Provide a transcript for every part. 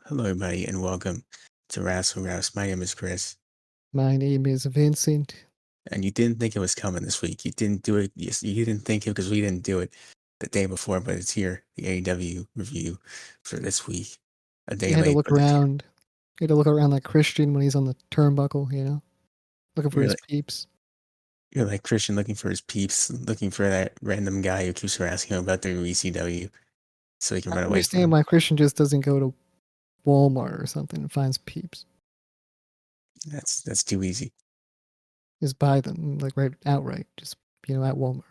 Hello, everybody, and welcome to Wrassle Graps. My name is Chris, My name is Vincent. and you didn't think it was coming this week. You didn't do it. You didn't think it because we didn't do it the day before, but it's here. The AEW review for this week, a You day had to late, look but it's here. around. You had to look around like Christian when he's on the turnbuckle, looking for You're his like peeps. you're like Christian looking for his peeps, looking for that random guy who keeps harassing him about their ECW, so he can I run don't away from understand him. why Christian just doesn't go to Walmart or something and finds peeps. That's too easy. Just buy them, like right outright. Just, at Walmart,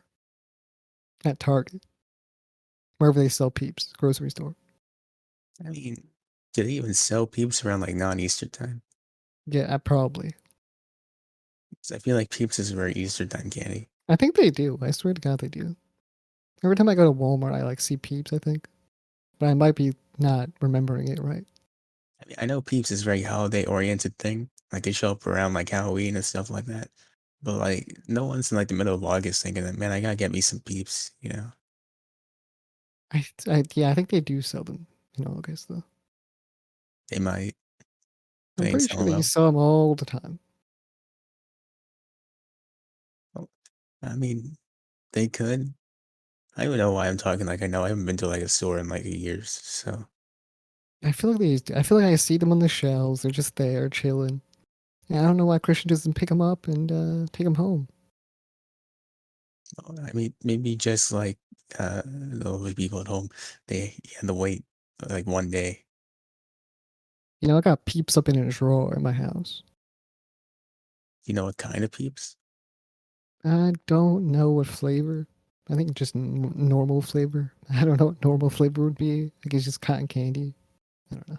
at Target, wherever they sell peeps, grocery store. I mean, do they even sell peeps around like non-Easter time? Yeah, probably. 'Cause I feel like peeps is very Easter time candy. I think they do. I swear to God they do. Every time I go to Walmart, I like see peeps, I think. But I might be not remembering it right. I mean, I know Peeps is a very holiday oriented thing. Like they show up around like Halloween and stuff like that. But like no one's in like the middle of August thinking that, man, I gotta get me some Peeps. Yeah, I think they do sell them in August, though. They might, but I'm ain't pretty sure selling that you well. sell them all the time. Well, I mean, they could. I don't even know why I'm talking like I know. I haven't been to like a store in like years. So I feel like I see them on the shelves. They're just there chilling. And I don't know why Christian doesn't pick them up and take them home. I mean, maybe just like the people at home, they had to wait like one day. I got peeps up in a drawer in my house. You know what kind of Peeps? I don't know what flavor. I think just normal flavor. I don't know what normal flavor would be. I guess just cotton candy. I don't know.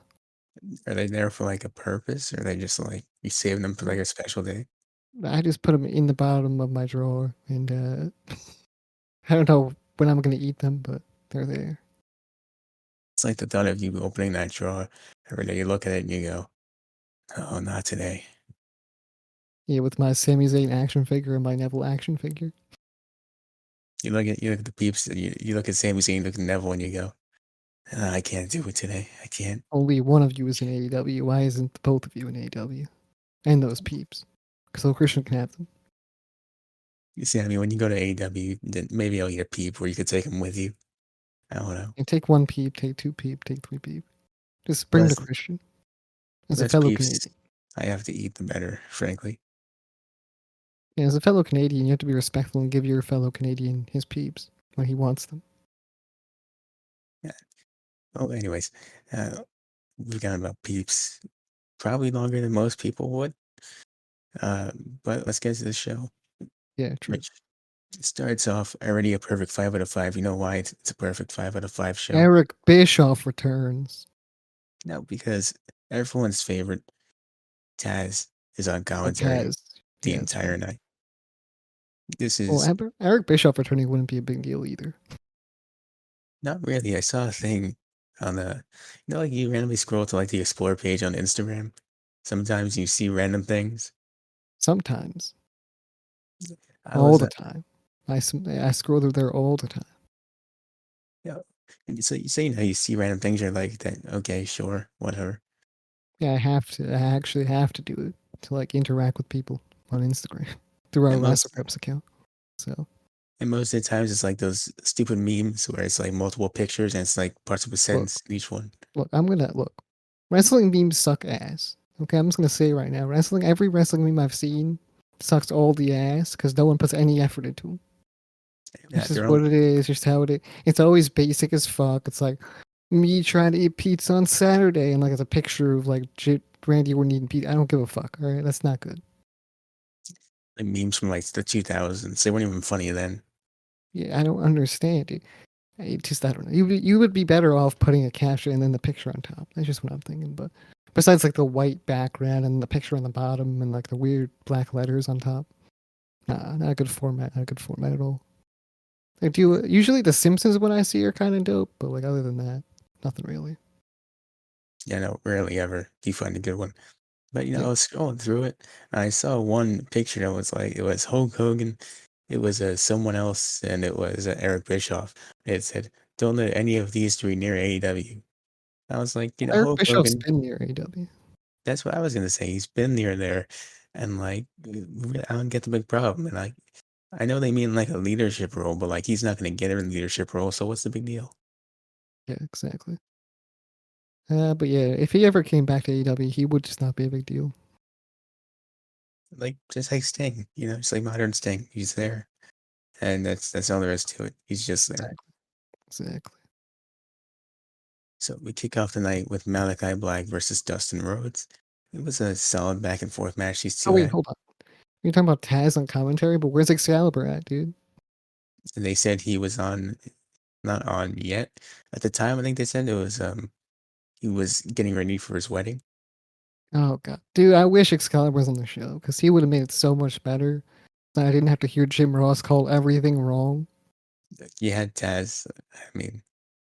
Are they there for like a purpose, or are they just like you save them for like a special day? I just put them in the bottom of my drawer, and I don't know when I'm gonna eat them, but they're there. It's like the thought of you opening that drawer every day. You look at it and you go, "Oh, not today." Yeah, with my Sami Zayn action figure and my Neville action figure. You look at the peeps. You look at Sami Zayn, you look at Neville, and you go, "I can't do it today. I can't." Only one of you is in AEW. Why isn't both of you in AEW? And those peeps. So Christian can have them. You see, I mean, when you go to AEW, then maybe I'll eat a peep where you could take them with you. I don't know. And take one peep, take two peep, take three peep. Just bring the Less Christian as a less fellow peeps Canadian. I have to eat, the better, frankly. And as a fellow Canadian, you have to be respectful and give your fellow Canadian his peeps when he wants them. Yeah. Well, anyways, uh, we've got about peeps probably longer than most people would. Uh, but let's get to the show, Yeah, true. which starts off already a perfect 5 out of 5. You know why it's a perfect 5 out of 5 show? Eric Bischoff returns. No, because everyone's favorite Taz is on Oh, commentary Taz. the Yeah, that's entire right. night. This Well, is Eric Bischoff returning wouldn't be a big deal either. not really. I saw a thing on like you randomly scroll to like the explore page on Instagram. Sometimes you see random things. Sometimes. I All was, the time. I scroll through there all the time. you know, and so you say, you see random things, you're like, that, okay, sure, whatever. Yeah, I have to. I actually have to do it to like interact with people on Instagram through our And Wrassle most Graps account. So And most of the times it's like those stupid memes where it's like multiple pictures and it's like parts of a look, sentence in each one. I'm gonna look. Wrestling memes suck ass. Okay, I'm just gonna say right now, every wrestling meme I've seen sucks all the ass because no one puts any effort into them. Yeah, It's just their what own. it is, just how it is. It's always basic as fuck. It's like me trying to eat pizza on Saturday, and like it's a picture of like Randy Orton eating pizza. I don't give a fuck. All right, that's not good. Like memes from like the 2000s. They weren't even funny then. Yeah, I don't understand it. I don't know. You would be better off putting a caption and then the picture on top. That's just what I'm thinking. But besides like the white background and the picture on the bottom and like the weird black letters on top, nah, not a good format. Not a good format at all. Like, usually the Simpsons when I see are kind of dope, but like other than that, nothing really. Yeah, no, rarely ever do you find a good one. But Yeah, I was scrolling through it and I saw one picture that was like, it was Hulk Hogan, it was someone else, and it was Eric Bischoff. It said, "Don't let any of these three near AEW." I was like, Eric Hulk Bischoff's Hogan. been near AEW. That's what I was gonna say. He's been near there, and like, I don't get the big problem. And like, I know they mean like a leadership role, but like, he's not gonna get a leadership role. So what's the big deal? Yeah, exactly. But yeah, if he ever came back to AEW, he would just not be a big deal. Like, just like Sting, just like modern Sting. He's there, and that's all there is to it. He's just there. Exactly. Exactly. So we kick off the night with Malachi Black versus Dustin Rhodes. It was a solid back and forth match these Oh two wait, had. hold on. You're talking about Taz on commentary, but where's Excalibur at, dude? They said he was not on yet. At the time, I think they said it was he was getting ready for his wedding. Oh god, dude, I wish Excalibur was on the show because he would have made it so much better. That I didn't have to hear Jim Ross call everything wrong. You had Taz. I mean,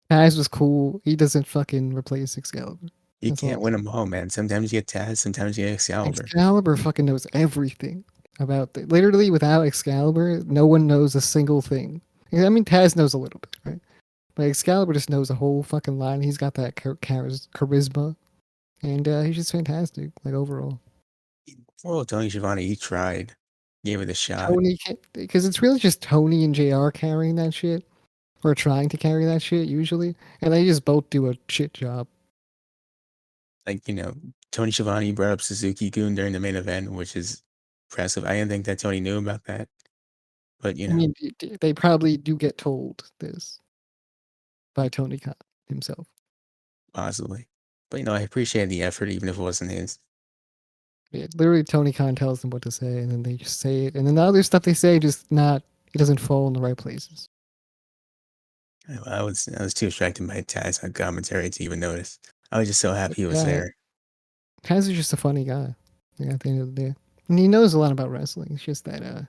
Taz was cool. He doesn't fucking replace Excalibur. you That's all can't I'm win saying. them all, man. Sometimes you get Taz, sometimes you get Excalibur. Excalibur fucking knows everything about literally without Excalibur, no one knows a single thing. I mean, Taz knows a little bit, right? But Excalibur just knows a whole fucking line. He's got that charisma, and he's just fantastic, like overall. Well, Tony Schiavone, he tried, gave it a shot. Tony, because it's really just Tony and JR carrying that shit, or trying to carry that shit usually, and they just both do a shit job. Like, Tony Schiavone brought up Suzuki Goon during the main event, which is impressive. I didn't think that Tony knew about that, but I mean, they probably do get told this by Tony Khan himself. possibly. But I appreciate the effort, even if it wasn't his. Yeah, literally, Tony Khan tells them what to say, and then they just say it, and then the other stuff they say just not. It doesn't fall in the right places. I was too distracted by Taz on commentary to even notice. I was just so But happy he was yeah, there. Kaz is just a funny guy. Yeah, at the end of the day, and he knows a lot about wrestling. It's just that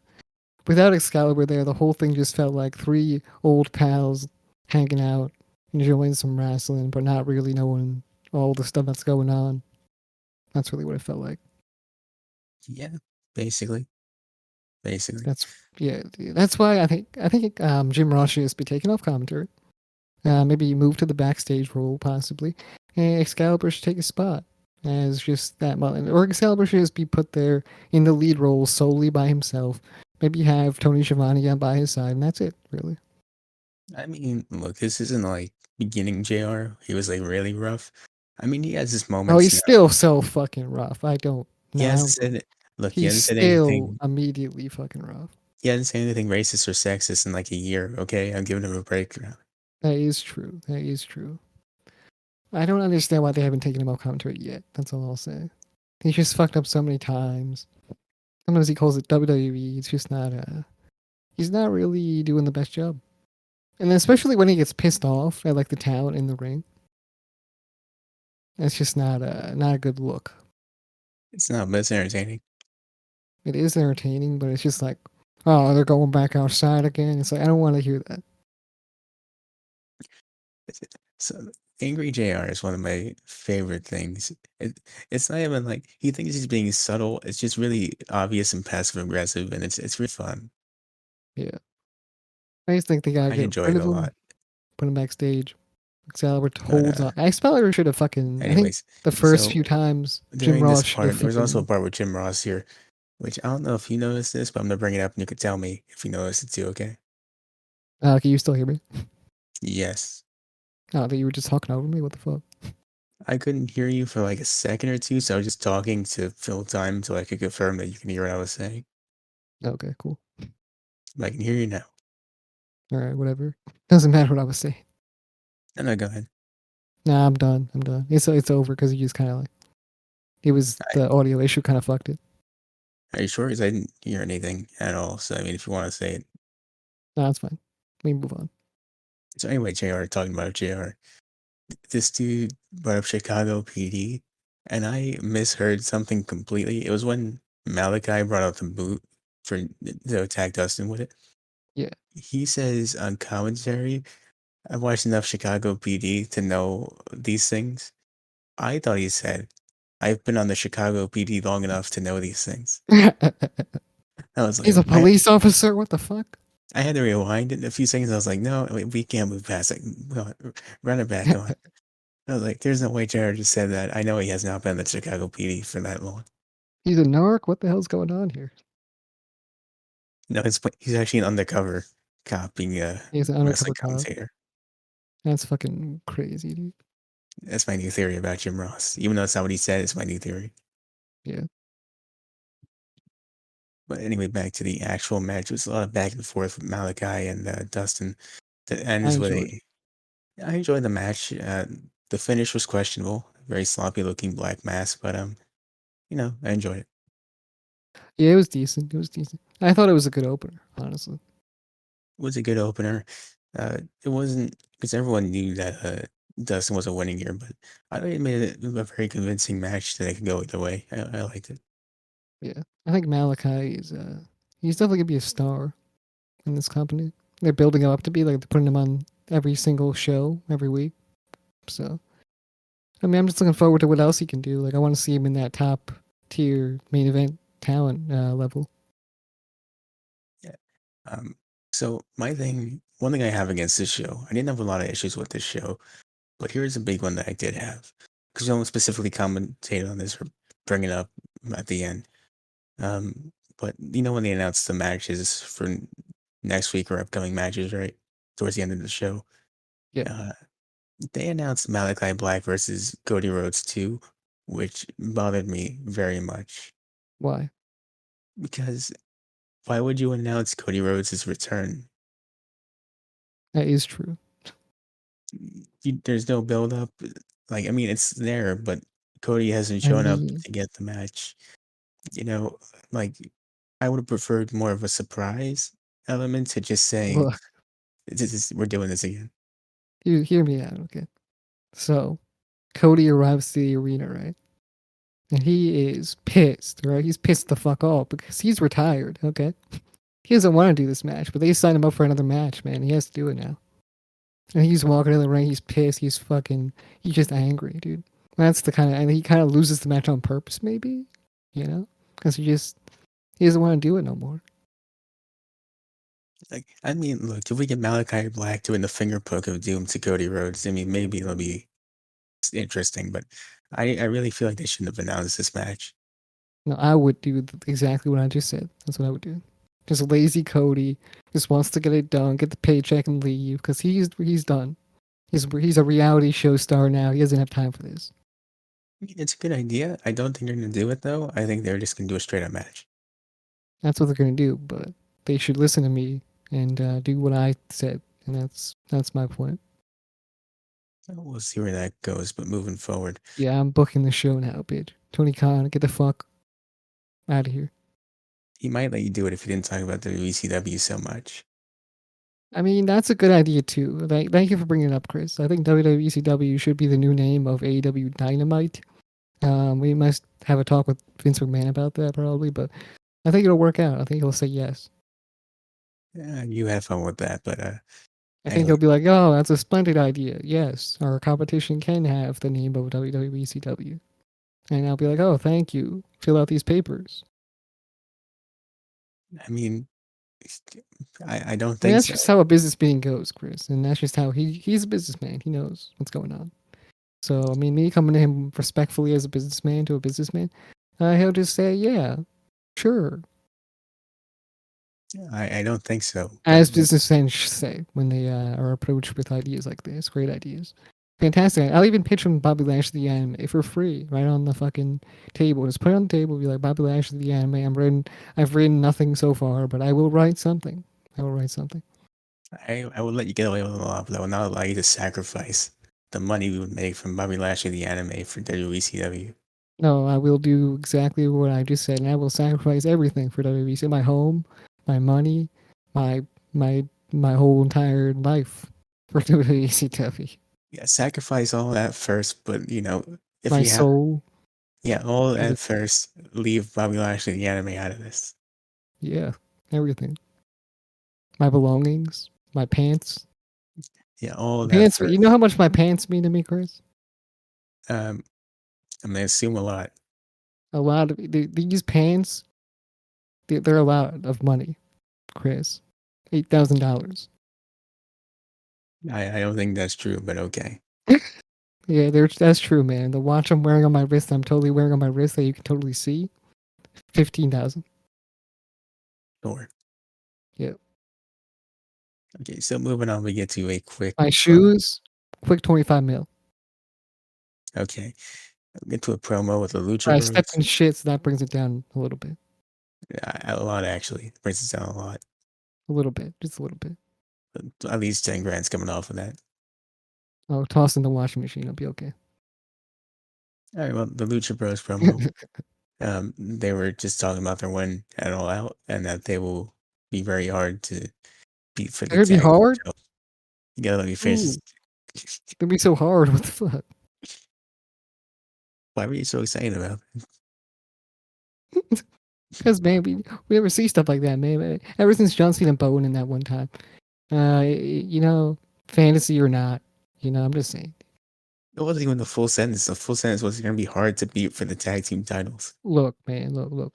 without Excalibur there, the whole thing just felt like three old pals hanging out, enjoying some wrestling, but not really knowing all the stuff that's going on. That's really what it felt like. Yeah, basically, basically. That's yeah. That's why I think Jim Ross should just be taken off commentary. Maybe move to the backstage role, possibly. And Excalibur should take his spot as just that, or Excalibur should just be put there in the lead role solely by himself. Maybe have Tony Schiavone on by his side, and that's it, really. I mean, look, this isn't like beginning JR. He was like really rough. I mean, he has his Oh, moments he's now. still so fucking rough. I don't. He No, I hasn't don't. said it. Look, he He's hasn't said still anything. immediately fucking rough. He hasn't said anything racist or sexist in like a year. Okay, I'm giving him a break. That is true. That is true. I don't understand why they haven't taken him off commentary yet. That's all I'll say. He's just fucked up so many times. Sometimes he calls it WWE. It's just not. He's not really doing the best job. And then especially when he gets pissed off at like the talent in the ring, it's just not a good look. It's not, but it's entertaining. It is entertaining, but it's just like, oh, they're going back outside again. It's like I don't want to hear that. So Angry JR is one of my favorite things. It's not even like he thinks he's being subtle. It's just really obvious and passive aggressive, and it's really fun. Yeah, I just think they gotta I get enjoy rid it of a him, lot. put him backstage. Excalibur But holds on. Excalibur should have fucking. I think anyways, the first so few times Jim during this Ross should have part, there's also a fucking. part with Jim Ross here, which I don't know if you noticed this, but I'm gonna bring it up and you can tell me if you noticed it too. Okay? Can you still hear me? Yes, Oh, that you were just talking over me. What the fuck? I couldn't hear you for like a second or two, so I was just talking to fill time until I could confirm that you can hear what I was saying. Okay, cool. But I can hear you now. All right, whatever. Doesn't matter what I was saying. No, no, go ahead. Nah, I'm done. I'm done. It's over because he just kind of like it was I, the audio issue kind of fucked it. are you sure? Because I didn't hear anything at all. So I mean, if you want to say it. Nah, it's fine. We move on. So anyway, JR, talking about JR, this dude brought up Chicago PD, and I misheard something completely. It was when Malachi brought up the boot for to attack Dustin with it. Yeah. He says on commentary, I've watched enough Chicago PD to know these things. I thought he said, I've been on the Chicago PD long enough to know these things. I was like, He's a police officer. What the fuck? I had to rewind it a few seconds. I was like, no, we can't move past it. Go on, run it back on. I was like, there's no way Jared just said that. I know he has not been in the Chicago PD for that long. He's a narc. What the hell's going on here? No, he's actually an undercover cop being a He's an wrestling undercover cop. commentator. That's fucking crazy, dude. That's my new theory about Jim Ross. Even though it's not what he said, it's my new theory. Yeah, But anyway, back to the actual match. It was a lot of back and forth with Malachi and Dustin. The end I is where enjoyed it. I enjoyed the match. The finish was questionable, very sloppy looking black mass, but I enjoyed it. Yeah, it was decent. It was decent. I thought it was a good opener, honestly. It was a good opener. It wasn't because everyone knew that Dustin was a winning here, but I thought it made it a very convincing match that it could go either way. I liked it. Yeah, I think Malachi is he's definitely gonna be a star in this company. They're building him up to be like they're putting him on every single show every week. So I mean, I'm just looking forward to what else he can do. Like I want to see him in that top tier main event talent level. Yeah. Um, so one thing I have against this show, I didn't have a lot of issues with this show, but here's a big one that I did have because no one specifically commented on this or bring it up at the end. But when they announced the matches for next week or upcoming matches, right towards the end of the show, Yeah, uh, they announced Malachi Black versus Cody Rhodes 2, which bothered me very much why? because why would you announce Cody Rhodes' return? That is true. There's no build up. Like, I mean, it's there, but Cody hasn't I shown up mean, to get the match. You know, like I would have preferred more of a surprise element to just saying, look, we're doing this again. you hear me out, okay? So Cody arrives to the arena, right? And he is pissed, right? He's pissed the fuck off because he's retired, okay? He doesn't want to do this match, but they signed him up for another match, man. He has to do it now. And he's walking in the ring, he's pissed, he's just angry, dude. That's the kind of, and he kind of loses the match on purpose, maybe, you know? Because he doesn't want to do it no more. Like, I mean, look, if we get Malachi Black doing the finger poke of doom to Cody Rhodes, I mean, maybe it'll be interesting, but I really feel like they shouldn't have announced this match. No, I would do exactly what I just said. That's what I would do. Just lazy Cody just wants to get it done, get the paycheck, and leave because he's done. He's a reality show star now. He doesn't have time for this. I mean, it's a good idea. I don't think they're gonna do it though. I think they're just gonna do a straight up match. That's what they're gonna do. But they should listen to me and do what I said, and that's my point. So we'll see where that goes. But moving forward, Yeah, I'm booking the show now, bitch. Tony Khan, get the fuck out of here. he might let you do it if you didn't talk about the WCW so much. I mean, that's a good idea too. Thank you for bringing it up, Chris. I think WWECW should be the new name of AEW Dynamite. We must have a talk with Vince McMahon about that probably, but I think it'll work out. I think he'll say yes. You have fun with that, but I hey, think he'll look, be like, "Oh, that's a splendid idea. Yes, our competition can have the name of WWECW." And I'll be like, "Oh, thank you. Fill out these papers." I mean, I don't I mean, think that's so. just how a business meeting goes, Chris, and that's just how he's a businessman. He knows what's going on. So, I mean, me coming to him respectfully as a businessman to a businessman, he'll just say, "Yeah, sure," I don't think so. But as businessmen say when they are approached with ideas like this. Great ideas. Fantastic. I'll even pitch him Bobby Lashley the anime for free, right on the fucking table. Just put it on the table, be like, Bobby Lashley the anime. I've written nothing so far, but I will write something. I will write something. I would let you get away with a lot, but I would not allow you to sacrifice the money we would make from Bobby Lashley the anime for WECW. No, I will do exactly what I just said, and I will sacrifice everything for WWC. My home, my money, my my my whole entire life for WCW. Yeah, sacrifice all that first, but if My you have, soul, yeah, all that everything. first, leave Bobby Lashley the anime out of this. Yeah, everything. My belongings, my pants. Yeah, all of that Pants. You know first. how much my pants mean to me, Chris? Um, I'm gonna assume a lot. A lot of these pants. They're a lot of money, Chris. $8,000. I don't think that's true, but okay. Yeah, that's true, man. The watch I'm wearing on my wrist, I'm totally wearing on my wrist that you can totally see. 15,000. Sure. Yeah. Okay, so moving on, we get to a quick My promo. shoes, quick 25 mil. Okay, we get to a promo with the Lucha I stepped Bros. in shit, so that brings it down a little bit. A lot actually. Brings it down a lot. A little bit, just a little bit. At least 10 grand's coming off of that. I'll toss in the washing machine. I'll be okay. All right, well, the Lucha Bros promo. They were just talking about their win at All Out, and that they will be very hard to beat for the They're gonna be tag team hard. title. You gotta let me finish Ooh, this. they're gonna be so hard. What the fuck? Why were you so excited about it? Because man, we never see stuff like that, man. Ever since John Cena and Bowen in that one time, you know, fantasy or not, I'm just saying. It wasn't even the full sentence. The full sentence was going to be hard to beat for the tag team titles. Look, man, look.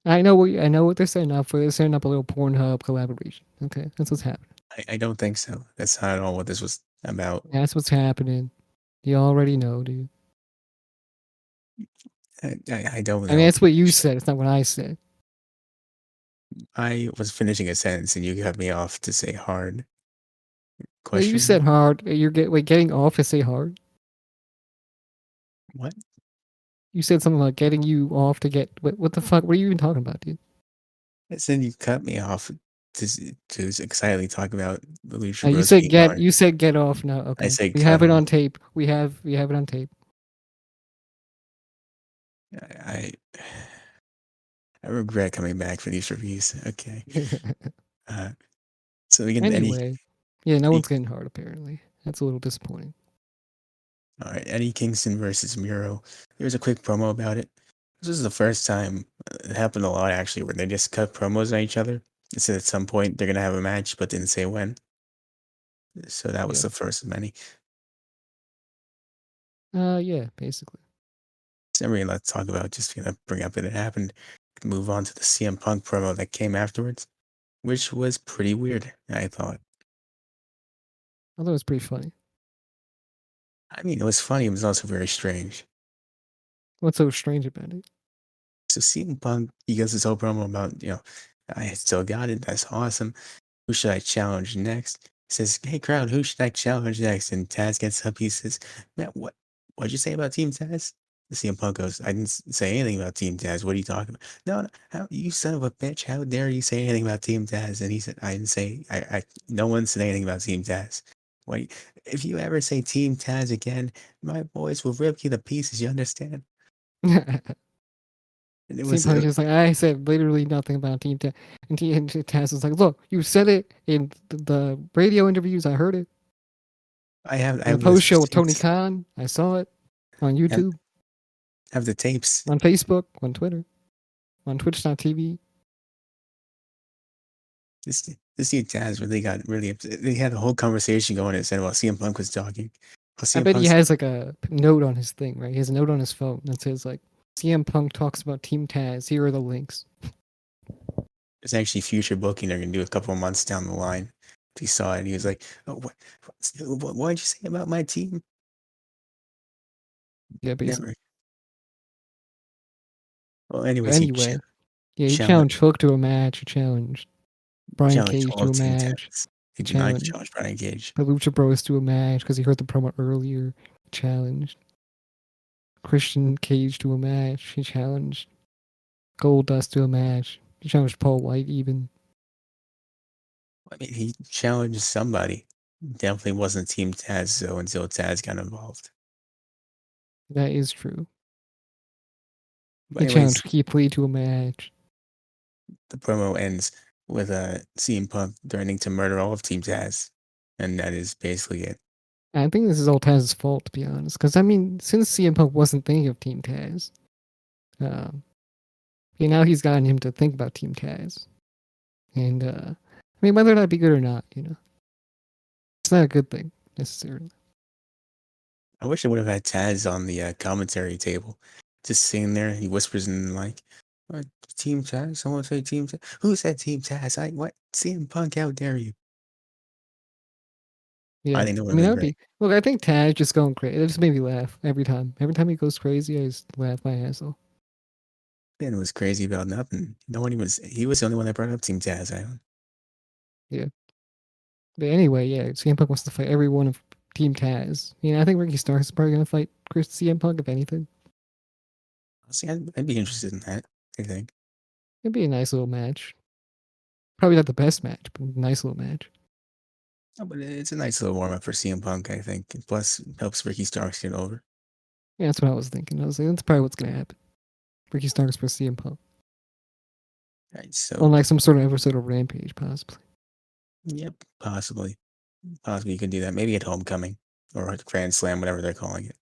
I know what they're setting up for. They're setting up a little Pornhub collaboration. Okay, that's what's happening. I don't think so. That's not at all what this was about. That's what's happening. You already know, dude. I don't I mean, know. that's what you said. It's not what I said. I was finishing a sentence and you cut me off to say hard Yeah, you question said mark. hard. Getting off to say hard. What? You said something like getting you off to get. What the fuck? What are you even talking about, dude? I said you cut me off to excitedly talk about the Lucha You Bros said being get. hard. You said get off. No, I okay. said We cut have it off. on tape. We have it on tape. I I regret coming back for these reviews. Okay. Uh, so we get Anyway, yeah, no Eddie. one's getting hard apparently. That's a little disappointing. All right, Eddie Kingston versus Miro. There's a quick promo about it. This is the first time it happened a lot actually, where they just cut promos on each other. It said at some point they're gonna have a match, but didn't say when. So that was Yeah. the first of many. Yeah, basically. It's never really a lot to talk about. Just bring up that it happened. Move on to the CM Punk promo that came afterwards, which was pretty weird. I thought. I thought it was pretty funny. I mean, it was funny. It was also very strange. What's so strange about it? So CM Punk, he goes this whole promo about, I still got it. That's awesome. Who should I challenge next? He says, hey crowd, who should I challenge next? And Taz gets up. He says, man, what'd you say about Team Taz? The CM Punk goes, I didn't say anything about Team Taz. What are you talking about? No, no, you son of a bitch. How dare you say anything about Team Taz? And he said, I didn't say, no one said anything about Team Taz. Wait, if you ever say Team Taz again, my boys will rip you to pieces. You understand? And it CM was, Punk is like, I said literally nothing about Team Taz. And Taz is like, look, you said it in the radio interviews. I heard it. I In the have the post show with Tony receipts, Khan, I saw it on have, YouTube, have the tapes. on Facebook, on Twitter, on Twitch.tv. This dude Taz really got really upset. They had a whole conversation going and said while CM Punk was talking. While I CM bet he Punk's has like a note on his thing, right? He has a note on his phone that says like CM Punk talks about Team Taz. Here are the links. It's actually future booking they're gonna do a couple of months down the line. He saw it and he was like, "Oh, what did you say about my team?" Yeah, basically. Never. Well, But anyways, anyway, yeah, he challenged challenged Hook to a match. He challenged Brian challenged Cage all to of a Team match. Taz. He He did not challenged challenge Brian Cage. the Lucha Bros to a match because he heard the promo earlier. He challenged Christian Cage to a match. He challenged Goldust to a match. He challenged Paul White even. I mean, he challenged somebody. Definitely wasn't Team Taz though until Taz got involved. That is true. But He anyways, challenged Keith Lee to a match. the promo ends with CM Punk threatening to murder all of Team Taz, and that is basically it. I think this is all Taz's fault, to be honest. Because, I mean, since CM Punk wasn't thinking of Team Taz, um, now he's gotten him to think about Team Taz. And, I mean, whether that be good or not, it's not a good thing, necessarily. I wish I would have had Taz on the commentary table, just sitting there. He whispers in the mic, Team Taz? Someone say Team Taz? Who said Team Taz? What? CM Punk, how dare you? Yeah. I think that would I have mean, that been would great. be. Look, I think Taz just going crazy. It just made me laugh every time. Every time he goes crazy, I just laugh my ass off. And it was crazy about nothing. No one was. He was the only one that brought up Team Taz. Yeah. But anyway, yeah, CM Punk wants to fight every one of Team Taz. You know, I think Ricky Starks is probably going to fight Chris CM Punk, if anything. Honestly, I'd be interested in that. I think. It'd be a nice little match. Probably not the best match, but a nice little match. Oh, but it's a nice little warm up for CM Punk. I think. Plus, helps Ricky Starks get over. Yeah, that's what I was thinking. I was like, that's probably what's going to happen. Ricky Starks versus CM Punk. Right. So, On like some sort of episode of Rampage, possibly. yep, possibly. Possibly you could do that. Maybe at Homecoming or at Grand Slam, whatever they're calling it.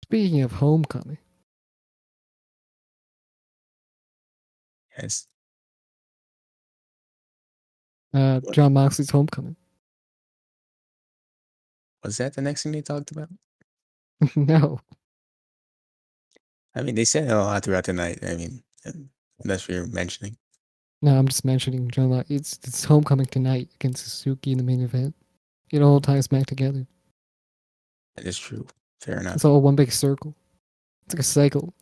Speaking of Homecoming, Yes. What John Moxley's Homecoming. was that? The next thing they talked about? No, I mean, they said it a lot throughout the night. I mean, that's what you're mentioning. no, I'm just mentioning John Moxley. It's Homecoming tonight against Suzuki in the main event. It all ties back together. That is true. Fair It's enough. all one big circle. It's like a cycle.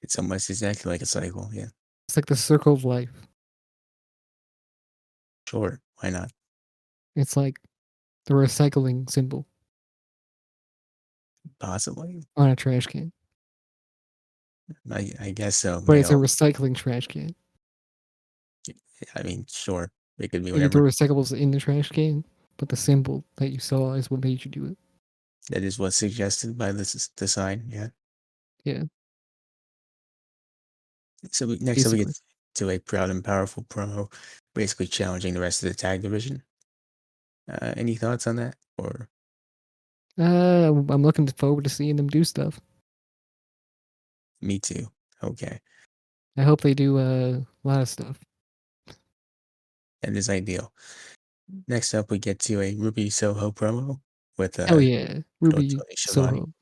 It's almost exactly like a cycle. Yeah. It's like the circle of life. Sure. Why not? It's like the recycling symbol Possibly. on a trash can, I guess so. but May it's a all. recycling trash can. I mean, sure. It could be And you throw whatever. recyclables in the trash can, but the symbol that you saw is what made you do it. That is what's suggested by this design. Yeah. Yeah, So next up, we get basically. to a proud and powerful promo, basically challenging the rest of the tag division. Any thoughts on that? Or I'm looking forward to seeing them do stuff. me too? Okay. I hope they do a lot of stuff. That is ideal. Next up, we get to a Ruby Soho promo with Hell yeah, Ruby Tony Schiavone. Soho.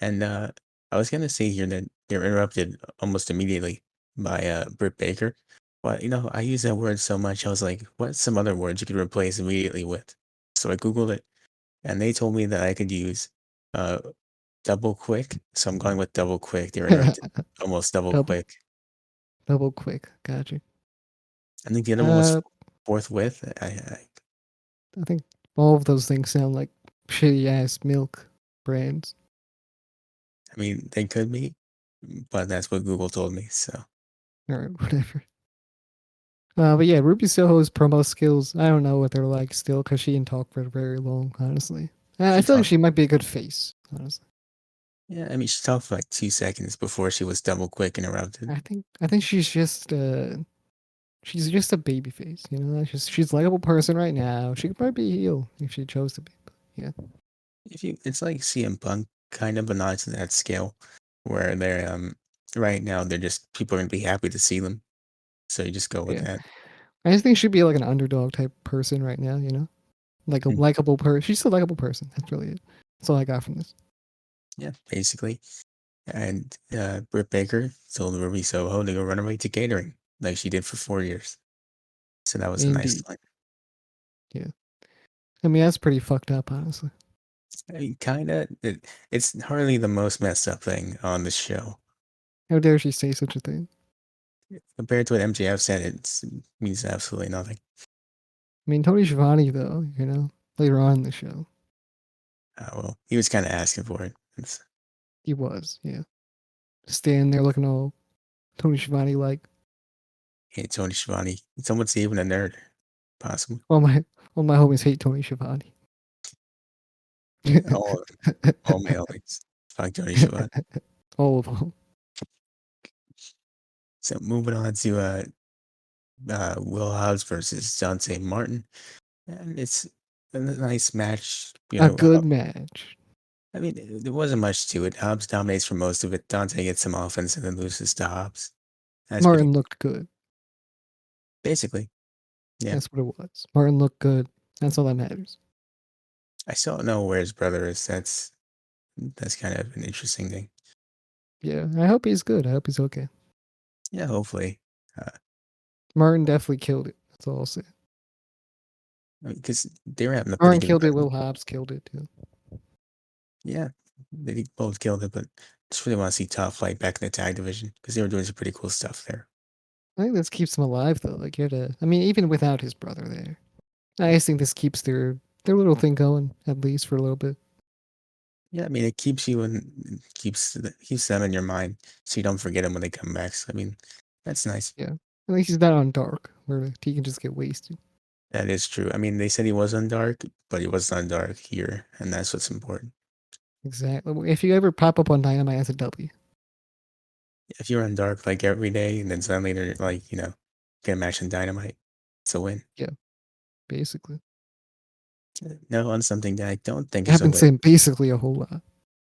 And I was gonna say here that they're interrupted almost immediately by Britt Baker. But I use that word so much, I was like, what's some other words you could replace immediately with? So I Googled it, and they told me that I could use uh double quick. So I'm going with double quick. They're interrupted almost double double, quick. double quick. Gotcha. I think the other one was Uh, forthwith. I think all of those things sound like shitty ass milk brands. I mean, they could be, but that's what Google told me. So Or whatever. But yeah, Ruby Soho's promo skills, I don't know what they're like still because she didn't talk for very long, honestly. I she feel like talked. she might be a good face, honestly. Yeah, I mean, she talked for like 2 seconds before she was double quick interrupted. I think she's just a baby face, you know. She's a likable person right now. She could probably be a heel if she chose to be. But yeah, It's like CM Punk kind of, but not to that scale, where they're right now they're just people are gonna be happy to see them, so you just go with yeah. that. I just think she'd be like an underdog type person right now, you know, like a Mm. likable person. She's a likable person. That's really it. That's all I got from this. Yeah, basically. And Britt Baker told Ruby Soho to go run away to catering like she did for 4 years. So that was a nice Indeed. line. Yeah. I mean, that's pretty fucked up, honestly. I mean, kind of. It's hardly the most messed up thing on the show. How dare she say such a thing? Compared to what MJF said, it means absolutely nothing. I mean, Tony Schiavone, though, you know, later on in the show, Well, he was kind of asking for it. he was, yeah, standing there looking all Tony Schiavone like. Hey, Tony Schiavone. Someone's even a nerd, possibly. All my all my homies hate Tony Schiavone. All, all male leads. Fuck Tony Schiavone. All of them. So moving on to Will Hobbs versus Dante Martin. And it's a nice match. A good match. I mean, there wasn't much to it. Hobbs dominates for most of it. Dante gets some offense and then loses to Hobbs. That's pretty Martin looked good. basically. Yeah. That's what it was. Martin looked good. That's all that matters. I still don't know where his brother is. That's kind of an interesting thing. Yeah, I hope he's good. I hope he's okay. Yeah, hopefully. Uh, Martin definitely killed it. That's all I'll say. because they were having a pretty Arn good killed it. run. Will Hobbs killed it too. Yeah, they both killed it, but just really want to see Top Flight back in the tag division because they were doing some pretty cool stuff there. I think this keeps him alive though. Like you had to. I mean, even without his brother there, I just think this keeps their little thing going at least for a little bit. Yeah, I mean, it keeps you and keeps them in your mind, so you don't forget them when they come back. So, I mean, that's nice. Yeah. At least he's not on dark where he can just get wasted. That is true. I mean, they said he was on Dark, but he wasn't on Dark here, and that's what's important. Exactly. If you ever pop up on Dynamite as a W, If you're on Dark like every day, and then suddenly they're like, get a match in Dynamite, it's a win. yeah, basically. No, on something that I don't think is I've a been win. saying basically a whole lot. And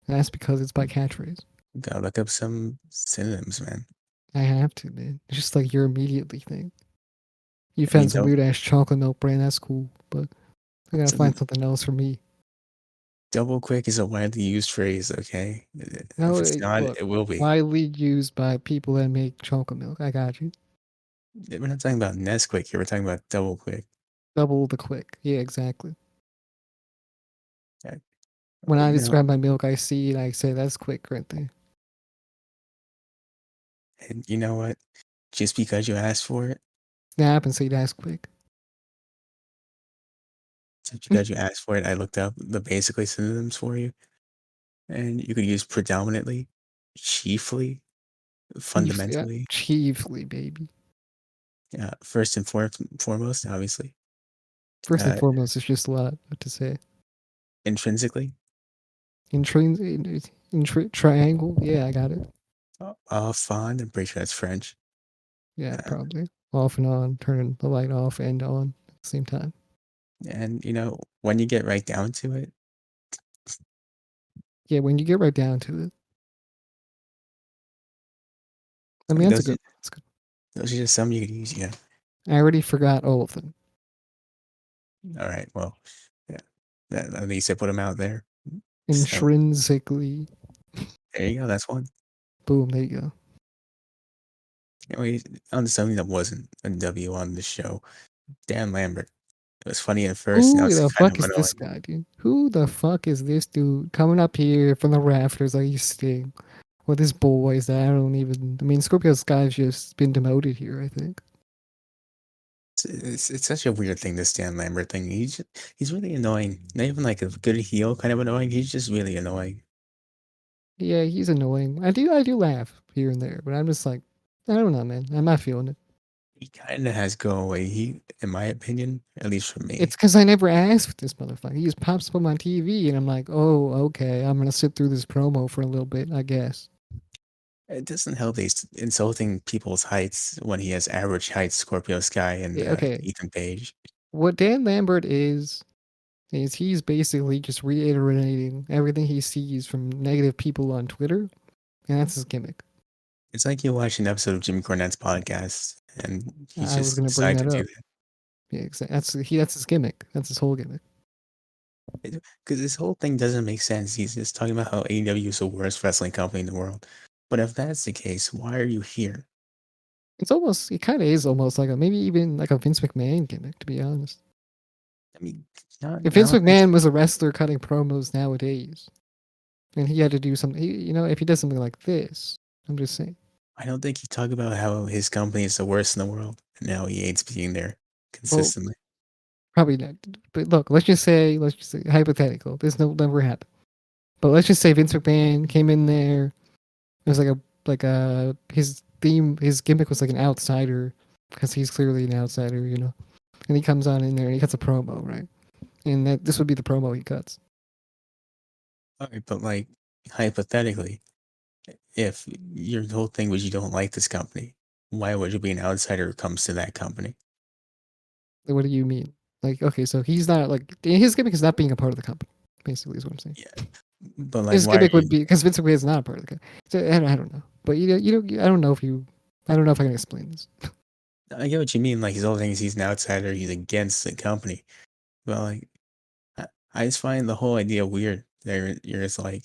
that's because it's my catchphrase. Gotta look up some synonyms, man. I have to, man. It's just like your immediately thing. You I mean, found some weird ass chocolate milk brand. That's cool, but I gotta find don't, something else for me. double quick is a widely used phrase, okay? No, If it's not, look, it will be. widely used by people that make chocolate milk. I got you. We're not talking about Nesquik here. We're talking about double quick. Double the quick. Yeah, exactly. Okay. When I No, describe my milk, I see and I say that's quick right there. and you know what? Just because you asked for it, Snap and say that's quick. just because you asked for it, I looked up the basically synonyms for you, and you could use predominantly, chiefly, Chiefly, fundamentally, chiefly, baby. first and foremost, obviously, First and uh, foremost, it's just a lot to say. intrinsically, Triangle. Yeah, I got it. fond. I'm pretty sure that's French. Yeah, Uh, probably. Off and on, turning the light off and on at the same time. and when you get right down to it, Yeah, when you get right down to it. I I mean, mean, that's a good one. That's good. those are just some you could use. I already forgot all of them. All right. Well, yeah. At least I put them out there. So Intrinsically. there you go. That's one. Boom, there you go. On to something that wasn't a W on the show. Dan Lambert. It was funny at first. Now Who it's the kind fuck of is this annoying. guy, dude? Who the fuck is this dude coming up here from the rafters like he's Sting with his boys that I don't even. I mean, Scorpio Sky's just been demoted here, I think. It's such a weird thing, this Dan Lambert thing. He's really annoying. Not even like a good heel kind of annoying. He's just really annoying. Yeah, he's annoying. I do laugh here and there, but I'm just like, I don't know, man. I'm not feeling it. He kind of has go away. In my opinion, at least for It's me, because I never asked this motherfucker. He just pops up on my TV, and I'm like, oh, okay. I'm gonna sit through this promo for a little bit, I guess. it doesn't help that he's insulting people's heights when he has average height Scorpio Sky and Yeah, okay. Ethan Page. What Dan Lambert is he's basically just reiterating everything he sees from negative people on Twitter, and that's his gimmick. It's like you watch an episode of Jim Cornette's podcast, and he I was just gonna bring decided that to do up. Yeah, exactly. That's his gimmick. That's his whole gimmick. that. Because this whole thing doesn't make sense. He's just talking about how AEW is the worst wrestling company in the world. But if that's the case, why are you here? It kind of is almost like maybe even like a Vince McMahon gimmick, to be honest. I mean, If I Vince don't think McMahon was a wrestler cutting promos nowadays, and he had to do something, if he does something like this, I'm just saying. I don't think he talked about how his company is the worst in the world and how he hates being there Well, consistently. probably not. But look, let's just say hypothetical. This no never happened. But let's just say Vince McMahon came in there. It was like a his gimmick was like an outsider because he's clearly an outsider, And he comes on in there and he cuts a promo, right? And this would be the promo he cuts. All right, but like hypothetically, if your whole thing was you don't like this company, why would you be an outsider who comes to that company? Like, what do you mean? Like, okay, so he's not like his gimmick is not being a part of the company. Basically, is what I'm saying. Yeah, but like, His why are gimmick would you? be because Vince McMahon is not a part of the company. So, I don't know, but I don't know if I can explain this. I get what you mean. Like his whole thing is he's an outsider. He's against the company. But like, I just find the whole idea weird. You're just like,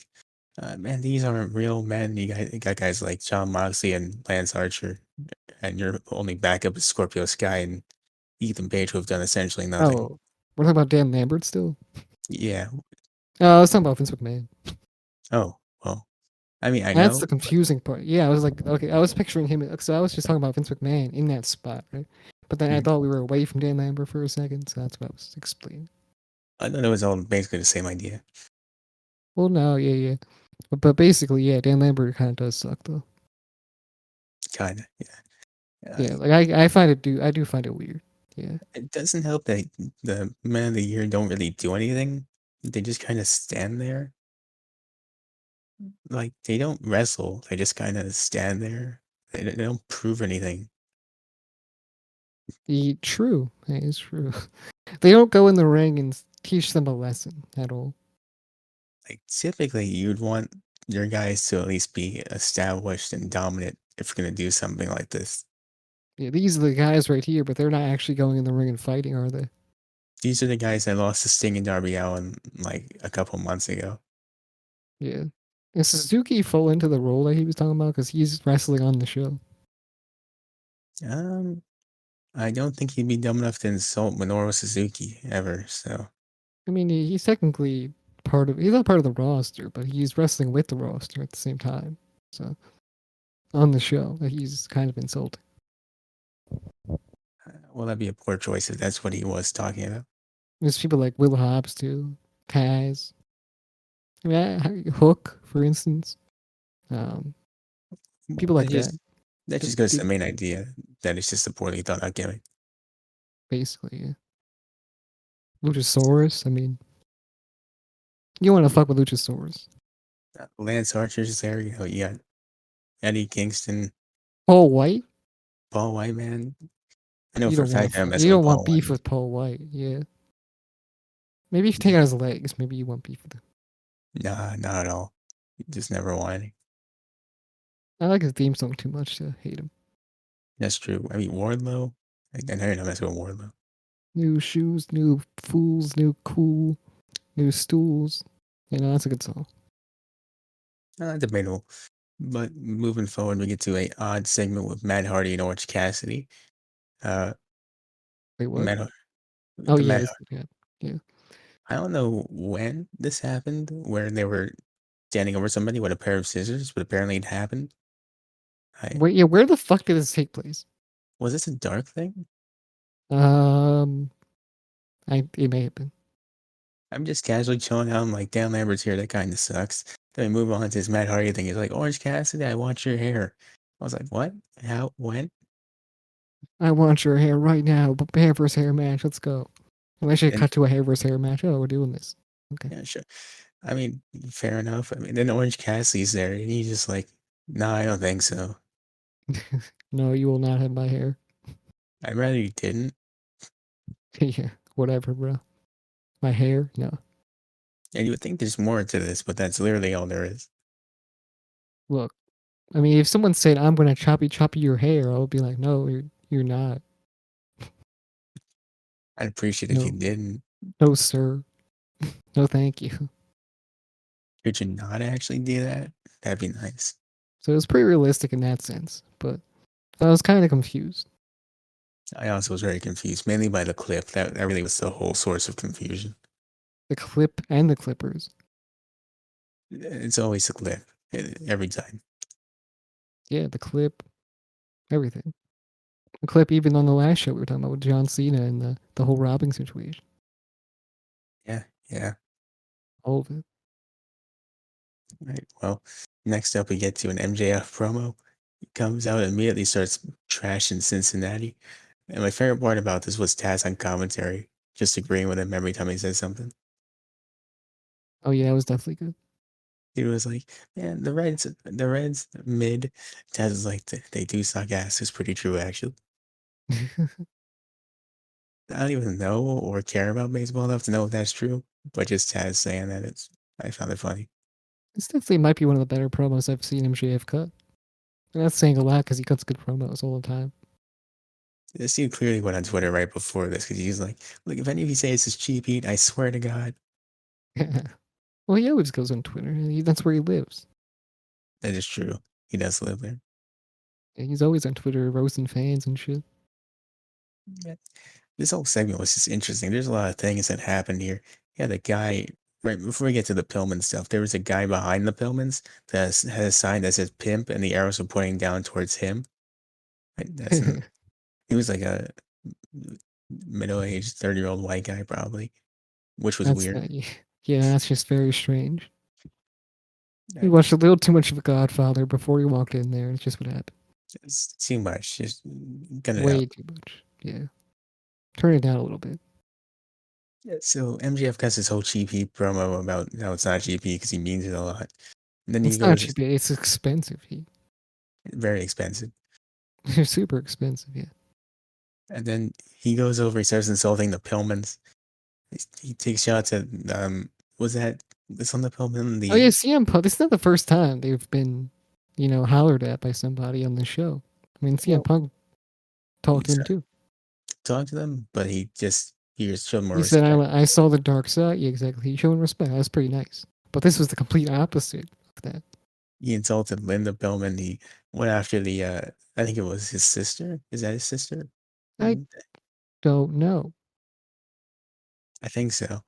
man, these aren't real men. You got guys like John Moxley and Lance Archer, and your only backup is Scorpio Sky and Ethan Page, who have done essentially nothing. Oh, We're talking about Dan Lambert still. Yeah. I was talking about Vince McMahon. Oh, well. I mean, I That's know, the but confusing part. Yeah, I was like, okay, I was picturing him. So I was just talking about Vince McMahon in that spot, right? But then I mm, thought we were away from Dan Lambert for a second, so that's what I was explaining. I thought it was all basically the same idea. Well, no, yeah, yeah. But basically, yeah, Dan Lambert kind of does suck, though. Kind of. Yeah. Yeah, like I do find it weird. Yeah, It doesn't help that the men of the year don't really do anything. They just kind of stand there. Like, they don't wrestle. They just kind of stand there. They don't prove anything. true. That is true. They don't go in the ring and teach them a lesson at all. Like, typically, you'd want your guys to at least be established and dominant if you're going to do something like this. Yeah, these are the guys right here, but they're not actually going in the ring and fighting, are they? These are the guys that lost to Sting and Darby Allin like a couple months ago. Yeah. Is Suzuki fall into the role that he was talking about? Because he's wrestling on the show. Um, I don't think he'd be dumb enough to insult Minoru Suzuki ever. So I mean, he's technically he's not part of the roster, but he's wrestling with the roster at the same time. So on the show, that he's kind of insulting. well, that'd be a poor choice if that's what he was talking about. There's people like Will Hobbs too, Taz. I mean, Hook, for instance. Um, people That like that. just that The, just goes to the, the main idea that it's just a poorly thought out gimmick. basically, yeah. Luchasaurus. I mean, you want to fuck with Luchasaurus. Lance Archer's there. You got Eddie Kingston, Paul White. Paul White, man. I know You for a don't want fact to. I'm You messing with don't want Paul beef White. with Paul White. Yeah. Maybe if you take out his legs, maybe you want beef with him. Nah, not at all. Just never wanted. I like his theme song too much to hate him. That's true. I mean, Wardlow. I know you're not messing with Wardlow. New shoes, new fools, new cool, new stools. You know, that's a good song. Debatable. But moving forward, we get to a odd segment with Matt Hardy and Orange Cassidy. Uh, Wait, what? Matt, Oh the yeah, Matt. this, yeah, yeah. I don't know when this happened, where they were standing over somebody with a pair of scissors, but apparently it happened. I Wait, yeah. Where the fuck did this take place? was this a dark thing? Um, it may have been. I'm just casually chilling out. I'm like, Dan Lambert's here. That kind of sucks. Then we move on to this Matt Hardy thing. He's like, Orange Cassidy, I want your hair. I was like, what? How? When? I want your hair right now. Hair versus hair match. Let's go. And I should And cut to a hair versus hair match. Oh, we're doing this. Okay. yeah, sure. I mean, fair enough. I mean, then Orange Cassidy's there, and he's just like, nah, I don't think so. No, you will not have my hair. I'd rather you didn't. Yeah, whatever, bro. My hair? No. And you would think there's more to this, but that's literally all there is. Look, I mean, if someone said I'm gonna choppy your hair, I would be like, no, you're not. I'd appreciate if you No, didn't. no, sir. No, thank you. Could you not actually do that? That'd be nice. So it was pretty realistic in that sense, but I was kind of confused. I also was very confused, mainly by the clip. That really was the whole source of confusion. The clip and the clippers. It's always a clip, every time. Yeah, the clip, everything. The clip, even on the last show we were talking about with John Cena and the whole robbing situation. Yeah, yeah. All of it. Right. Well, next up we get to an MJF promo. He comes out and immediately starts trashing Cincinnati. And my favorite part about this was Taz on commentary, just agreeing with him every time he says something. Oh yeah, it was definitely good. He was like, "Man, the Reds mid." Taz is like, "They do suck ass." It's pretty true, actually. I don't even know or care about baseball enough to know if that's true, but just Taz saying that, I found it funny. This definitely might be one of the better promos I've seen MJF cut. And that's saying a lot because he cuts good promos all the time. This dude clearly went on Twitter right before this because he's like, "Look, if any of you say this is cheap heat, I swear to God, Well, he always goes on Twitter. That's where he lives. that is true. He does live there." Yeah, he's always on Twitter roasting fans and shit. Yeah. this whole segment was just interesting. There's a lot of things that happened here. Yeah, the guy right before we get to the Pillman stuff, there was a guy behind the Pillmans that had a sign that says "pimp," and the arrows were pointing down towards him. Right, he was like a middle-aged 30-year-old white guy, probably, which was That's weird. not. Yeah, that's just very strange. Uh, You watched a little too much of The Godfather before you walked in there. It's just what happened. It's too much. Just cut it out. Way too much. Yeah. Turn it down a little bit. Yeah, so MJF cuts his whole GP promo about how it's not GP because he means it a lot. And then he It's not goes, cheap. It's expensive. very expensive. They're super expensive. Yeah. And then he goes over, he starts insulting the Pillmans. He takes shots at, was that, this on the Pillman? Oh yeah, The, CM Punk. This is not the first time they've been, hollered at by somebody on the show. I mean, CM well, Punk talked to he's him too. talked to them, but he just showed more He said, respect. I saw the dark side." Yeah, exactly. He showed respect. That's pretty nice. But this was the complete opposite of that. He insulted Linda Pillman. He went after the, I think it was his sister. Is that his sister? I don't know. I think so.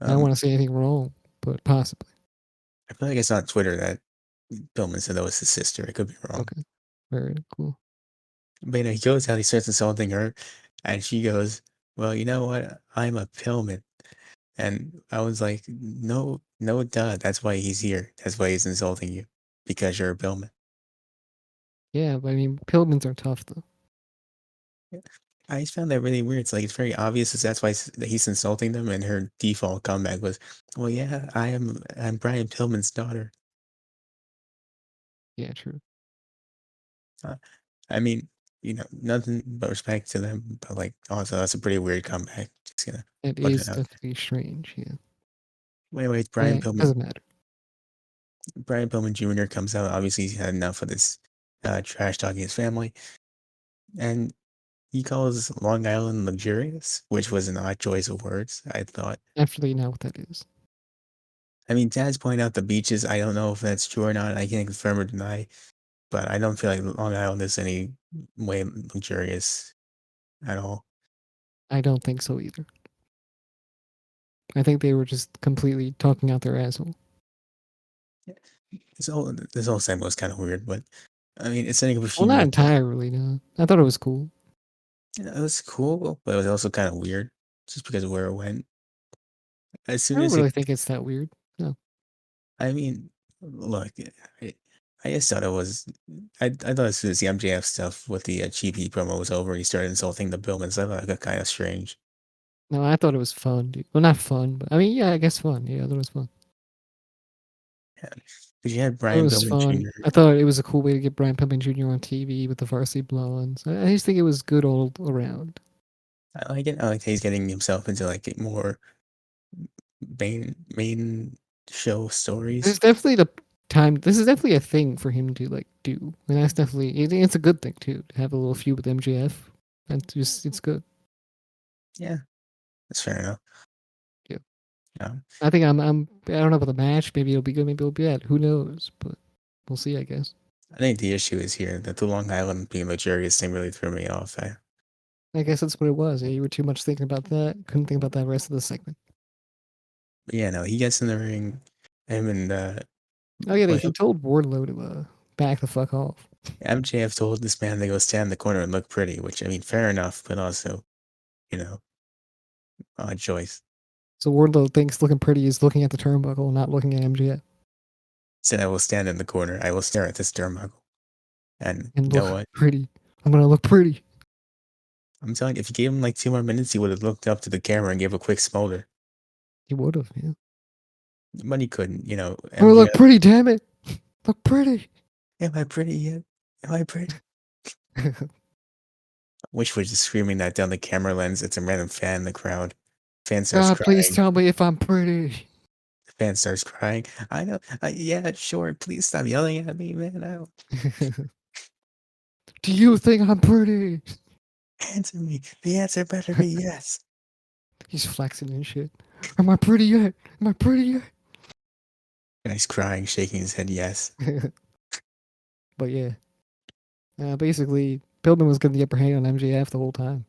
I don't Um, want to say anything wrong, but possibly. I feel like I saw on Twitter that Pillman said that was his sister. I could be wrong. Okay. Very cool. But he goes out, he starts insulting her, and she goes, "Well, you know what? I'm a Pillman." And I was like, "No, no, duh. That's why he's here. That's why he's insulting you because you're a Pillman." Yeah, but I mean, Pillmans are tough though. Yeah. I just found that really weird. It's like it's very obvious that that's why that he's insulting them, and her default comeback was, "Well, yeah, I'm Brian Pillman's daughter." Yeah, true. Uh, I mean, nothing but respect to them, but like also that's a pretty weird comeback. Just gonna It put it is out. definitely strange. Yeah. Anyways, Yeah, it doesn't matter. Brian Pillman Jr. comes out. Obviously, he's had enough of this trash talking his family, and he calls Long Island luxurious, which was an odd choice of words, I thought. Actually, know what that is. I mean, Taz pointed out the beaches. I don't know if that's true or not. I can't confirm or deny, but I don't feel like Long Island is any way luxurious at all. I don't think so either. I think they were just completely talking out their asshole. This whole segment was kind of weird, but I mean, it's setting up a Well, feud not with. entirely. No, I thought it was cool. It was cool, but it was also kind of weird, just because of where it went. As I soon don't as it really think it's that weird. No, I mean, look, I, I just thought it was. I thought as soon as the MJF stuff with the GP promo was over, he started insulting the Billmans. I thought it got kind of strange. no, I thought it was fun. Dude. Well, not fun, but I mean, yeah, I guess fun. Yeah, I thought it was fun. Because you had I thought it Brian was Pillman fun. Jr. I thought it was a cool way to get Brian Pillman Jr. on TV with the Varsity Blondes. I just think it was good all around. I like it. I like that he's getting himself into like more main show This stories. is definitely the time. This is definitely a thing for him to like do, and that's definitely it's a good thing too to have a little feud with MJF. And just it's good. Yeah, that's fair enough. Yeah. Um, I think I don't know about the match. Maybe it'll be good. Maybe it'll be bad. Who knows? But we'll see. I guess. I think the issue is here that the Long Island being luxurious thing really threw me off. I guess that's what it was. Yeah, you were too much thinking about that. Couldn't think about that rest of the segment. But yeah, no, he gets in the ring. Him and Oh yeah, well, he told Wardlow to back the fuck off. MJF told this man to go stand in the corner and look pretty, which I mean, fair enough, but also, you know, odd choice. So Wardlow thinks looking pretty is looking at the turnbuckle, not looking at MJF, Said I will stand in the corner. I will stare at this turnbuckle. And and you know look what? pretty. I'm gonna look pretty. I'm telling you, if you gave him like 2 more minutes, he would have looked up to the camera and gave a quick smolder. He would have. Yeah. But he couldn't, I'm gonna look MJF, pretty. Damn it, look pretty. am I pretty yet? Am I pretty? Wish was just screaming that down the camera lens. It's a random fan in the crowd. Fan starts God, please crying. tell me if I'm pretty. The fan starts crying. I know. Yeah, sure. Please stop yelling at me, man. Do you think I'm pretty? Answer me. The answer better be yes. He's flexing and shit. Am I pretty yet? Am I pretty And he's crying, shaking his head yes. yet? But yeah, basically, Pillman was getting the upper hand on MJF the whole time.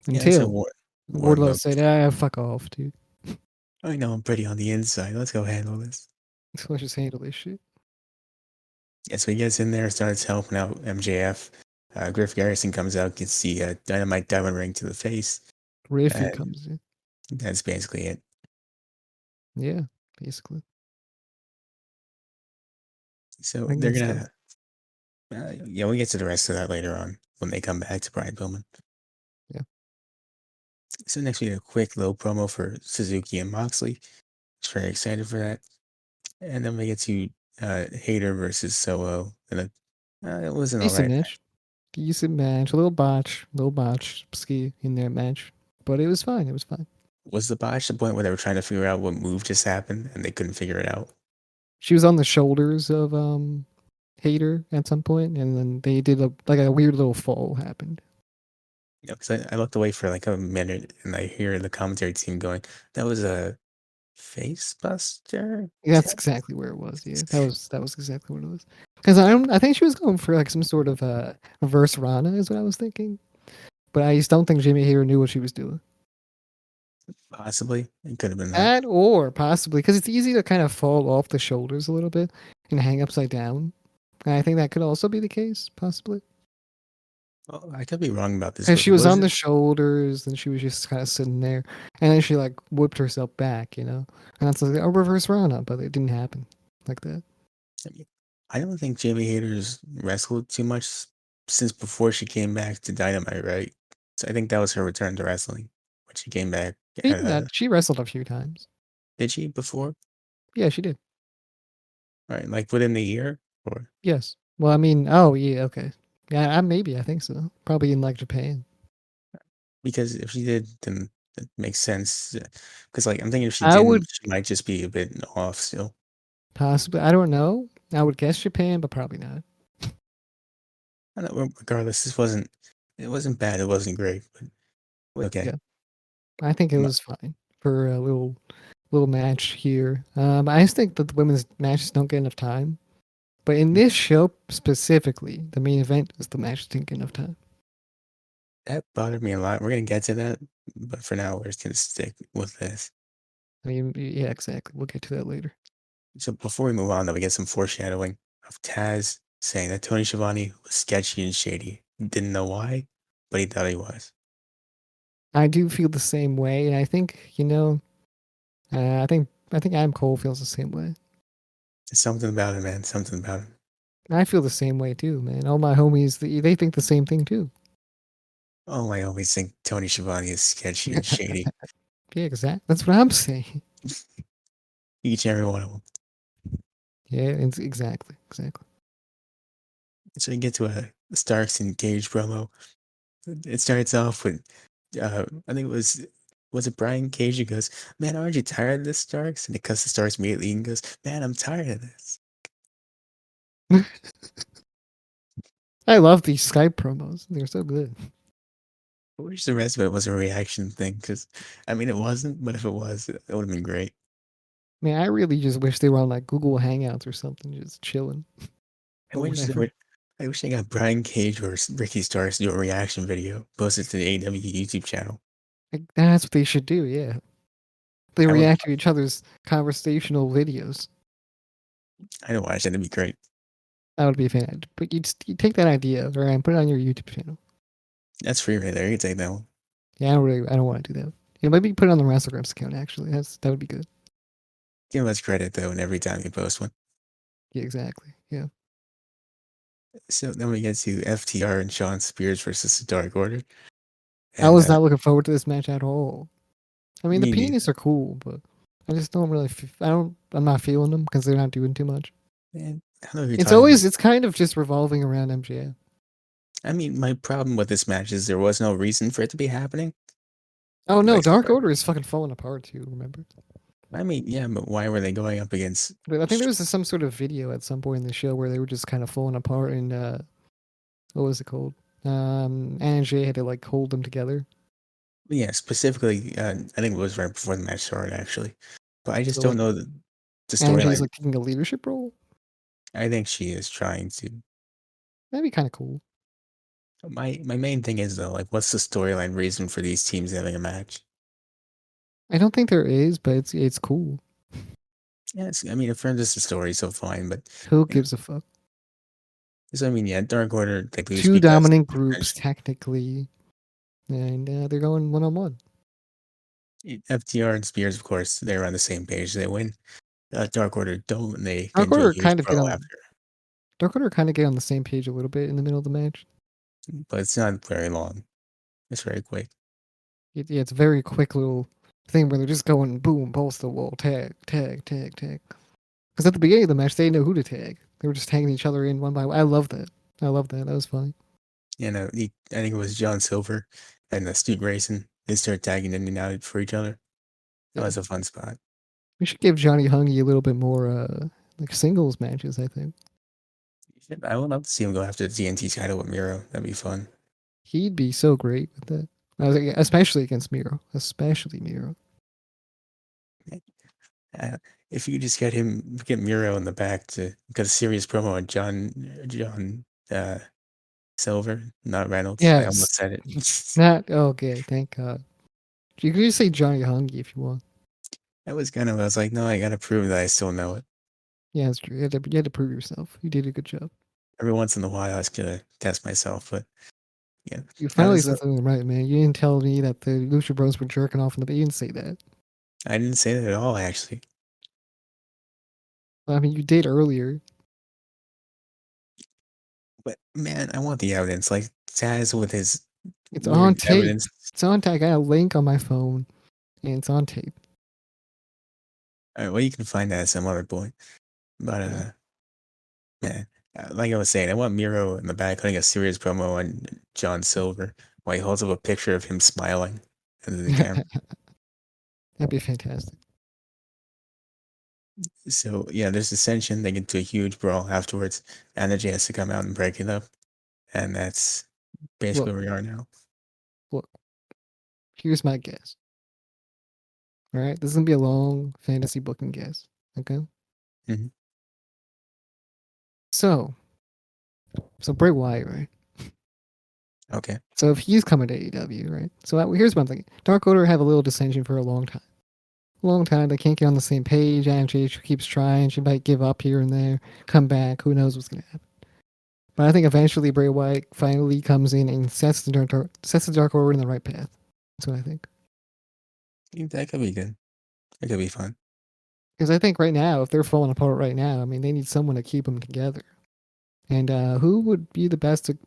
Yeah, I said Until Wardlow. Wardlow said, "Ah, fuck off, dude. I know I'm pretty on the inside. Let's go handle this. So let's just handle this shit." Yeah, so he gets in there, starts helping out MJF. Griff Garrison comes out, gets the Dynamite Diamond Ring to the face, Riffy and comes in. that's basically it. Yeah, basically. So Ring they're and stuff. gonna, yeah, we'll get to the rest of that later on when they come back to Brian Pillman. Yeah. So next we had a quick little promo for Suzuki and Moxley. Just very excited for that. And then we get to Hater versus Solo. And it was an Decent alright match. match. Decent match. A little botch ski in their match. But it was fine. It was fine. Was the botch the point where they were trying to figure out what move just happened and they couldn't figure it out? She was on the shoulders of Hater at some point, and then they did a weird little fall happened. You know, because I looked away for like a minute and I hear the commentary team going, "That was a face buster." That's exactly where it was. Yeah, that was exactly what it was. Because I think she was going for like some sort of reverse Rana is what I was thinking, but I just don't think Jimmy Hater knew what she was doing. Possibly, it could have been that. That or possibly because it's easy to kind of fall off the shoulders a little bit and hang upside down. And I think that could also be the case, possibly. Well, I could be wrong about this, Because but she was was on it? the shoulders and she was just kind of sitting there, and then she like whipped herself back, and that's like a reverse Rana, but it didn't happen like that. I mean, I don't think Jamie Hayter's wrestled too much since before she came back to Dynamite, right? So I think that was her return to wrestling when she came back. Maybe not. She wrestled a few times. Did she before? Yeah, she did. Right, like within the year, or Yes. Well, I mean, oh yeah, okay. Yeah, maybe I think so. Probably in like Japan. because if she did, then it makes sense. Because like I'm thinking if she I didn't, would she might just be a bit off still. possibly. I don't know. I would guess Japan, but probably not. I don't know, regardless, this wasn't. It wasn't bad. It wasn't great, but okay. Yeah, I think it My- was fine for a little match here. I just think that the women's matches don't get enough time. But in this show specifically, the main event is the match that didn't get enough time. That bothered me a lot. We're gonna get to that, but for now, we're just gonna stick with this. I mean, yeah, exactly. We'll get to that later. So before we move on, though, we get some foreshadowing of Taz saying that Tony Schiavone was sketchy and shady. Didn't know why, but he thought he was. I do feel the same way, and I think I think Adam Cole feels the same way. Something about him, man. Something about him. I feel the same way too, man. All my homies, they think the same thing too. Oh, I always think Tony Schiavone is sketchy and shady. Yeah, exactly. That's what I'm saying. Each and every one of them. Yeah, exactly. So you get to a Starks and Cage promo. It starts off with, I think was it Brian Cage who goes, "Man, aren't you tired of this, Starks?" And it cuts to Starks immediately and goes, "Man, I'm tired of this." I love these Skype promos. They're so good. I wish the rest of it was a reaction thing, because I mean, it wasn't, but if it was, it would have been great. Man, I really just wish they were on like Google Hangouts or something, just chilling I or wish they whatever. would. I wish they got Brian Cage or Ricky Starks to do a reaction video, posted to the AEW YouTube channel. Like, that's what they should do. Yeah, they I would. react to each other's conversational videos. I'd watch that. It'd be great. That would be a fan. But you take that idea, right, and put it on your YouTube channel. That's free right there. You can take that one. Yeah, I don't want to do that. Yeah, maybe put it on the Wrassle Graps account. Actually, that would be good. Give us credit though, and every time you post one. Yeah, exactly. Yeah, So then we get to FTR and Sean Spears versus the Dark Order, I and was not looking forward to this match at all. I mean, the me neither. penis are cool, but I just don't really. I'm not feeling them because they're not doing too much. Man, I don't know if you're talking about. It's kind of just revolving around MJF. I mean, my problem with this match is there was no reason for it to be happening. Oh no, Like, Dark Order is fucking falling apart too. Remember? I mean, yeah, but why were they going up against? But I think there was some sort of video at some point in the show where they were just kind of falling apart, and what was it called? Anna Jay had to like hold them together. Yeah, specifically, I think it was right before the match started, actually. But I just So don't like know the Anna Jay's storyline. like taking a leadership role. I think she is trying to. That'd be kind of cool. My main thing is though, like, what's the storyline reason for these teams having a match? I don't think there is, but it's cool. Yes, I mean, if just a story, so fine, but Who you know, gives a fuck? so I mean, yeah, Dark Order they lose Two because dominant groups technically, and they're going 1-on-1. FTR and Spears, of course, they're on the same page. They win. Dark Order don't, and they get Dark into a Order huge kind of get brawl on. after, Dark Order kind of get on the same page a little bit in the middle of the match. but it's not very long. It's very quick. Yeah, it's a very quick little thing where they're just going boom, balls to the wall, tag, tag, tag, tag. Because at the beginning of the match, they didn't know who to tag. They were just tagging each other in one by one. I love that. I love that. That was funny. You know, I think it was John Silver and Stu Grayson. They started tagging in and out for each other. That Yeah, was a fun spot. we should give Johnny Hungy a little bit more like singles matches. I think I would love to see him go after the TNT title with Miro. That'd be fun. he'd be so great with that. Especially against Miro. Especially Miro. Uh, if you could just get Miro in the back to get a serious promo on John Silver, not Reynolds. I Yes. almost said it. Not okay. Thank God. You can just say Johnny Hungy if you want. I was like, no, I gotta prove that I still know it. Yeah, it's true. You had to prove yourself. You did a good job. Every once in a while, I was gonna test myself, but yeah, You I finally was. said something right, man. You didn't tell me that the Lucha Bros were jerking off in the. You didn't say that. I didn't say that at all, actually. I mean, you did earlier. But man, I want the evidence. Like Taz with his It's on weird tape. evidence. It's on tape. I got a link on my phone, and it's on tape. All right, well, you can find that at some other point. But Yeah. man, like I was saying, I want Miro in the back cutting a serious promo on John Silver while he holds up a picture of him smiling into the camera. That'd be fantastic. So yeah, there's dissension. They get into a huge brawl afterwards. Energy has to come out and break it up, and that's Look, basically where we are now. look. Here's my guess. All right, this is gonna be a long fantasy booking guess. Okay. Mhm. So, Bray Wyatt, right? Okay. So if he's coming to AEW, right? So here's one thing: Dark Order have a little dissension for a long time. Long time. They can't get on the same page. AMJ keeps trying. She might give up here and there, come back. Who knows what's gonna happen? But I think eventually Bray Wyatt finally comes in and sets the Dark Order in the right path. That's what I think. That could be good. It could be fun. Because I think right now, if they're falling apart right now, I mean, they need someone to keep them together. And who would be the best to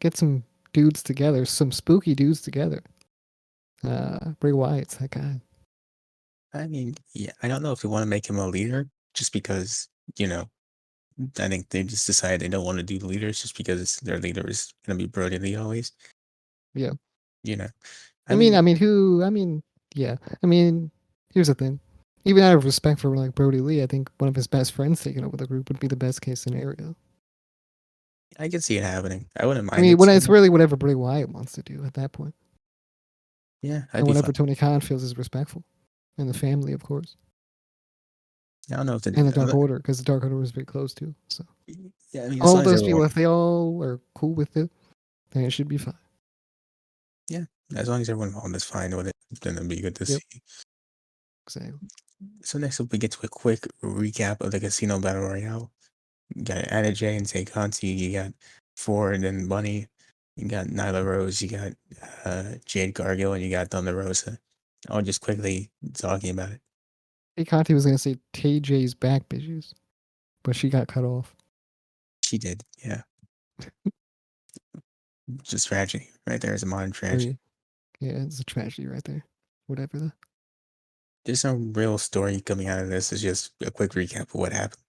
get some dudes together, some spooky dudes together? Bray Wyatt's that guy. I mean, yeah, I don't know if we want to make him a leader just because, you know, I think they just decided they don't want to do leaders just because their leader is going to be Brody Lee always. Yeah. You know, I I mean, mean, I mean, who? I mean, yeah. I mean, here's the thing. Even out of respect for like Brody Lee, I think one of his best friends taking over the group would be the best case scenario. I can see it happening. I wouldn't I mind mean, it when too it's much. really whatever Bray Wyatt wants to do at that point, Yeah, that'd and be whatever fun. Tony Khan feels is respectful, and the family, of course, I don't know if and the Dark Order, because the Dark Order was very close too. So yeah, I mean, as all long of as those people, everyone, if they all are cool with it, then it should be fine. yeah, as long as everyone involved is fine with it, then it'd be good to Yep, see. exactly. So next up, we get to a quick recap of the Casino Battle Royale. You got Anna Jay and Tay Conti. You got Ford and Bunny. You got Nyla Rose. You got Jade Gargill, and you got Thunder Rosa. All just quickly talking about it. Hey, Conti was gonna say TJ's back bitches, but she got cut off. She did, yeah. Just tragedy. Right there is a modern tragedy. Very, yeah, it's a tragedy right there. Whatever the. There's no real story coming out of this. It's just a quick recap of what happened.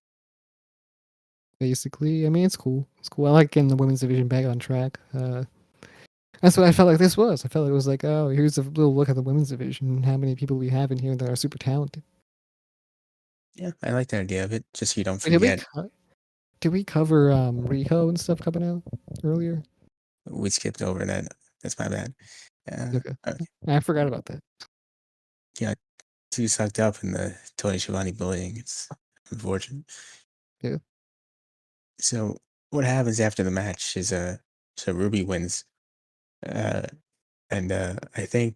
Basically, I mean, it's cool. It's cool. I like getting the women's division back on track. That's what I felt like this was. I felt like it was like, oh, here's a little look at the women's division and how many people we have in here that are super talented. Yeah, I like the idea of it. Just so you don't Wait, did we forget. did we cover Riho and stuff coming out earlier? We skipped over that. That's my bad. Okay, Okay. I forgot about that. Yeah, too sucked up in the Tony Schiavone bullying. It's unfortunate. Yeah, So what happens after the match is So Ruby wins. Uh, and I think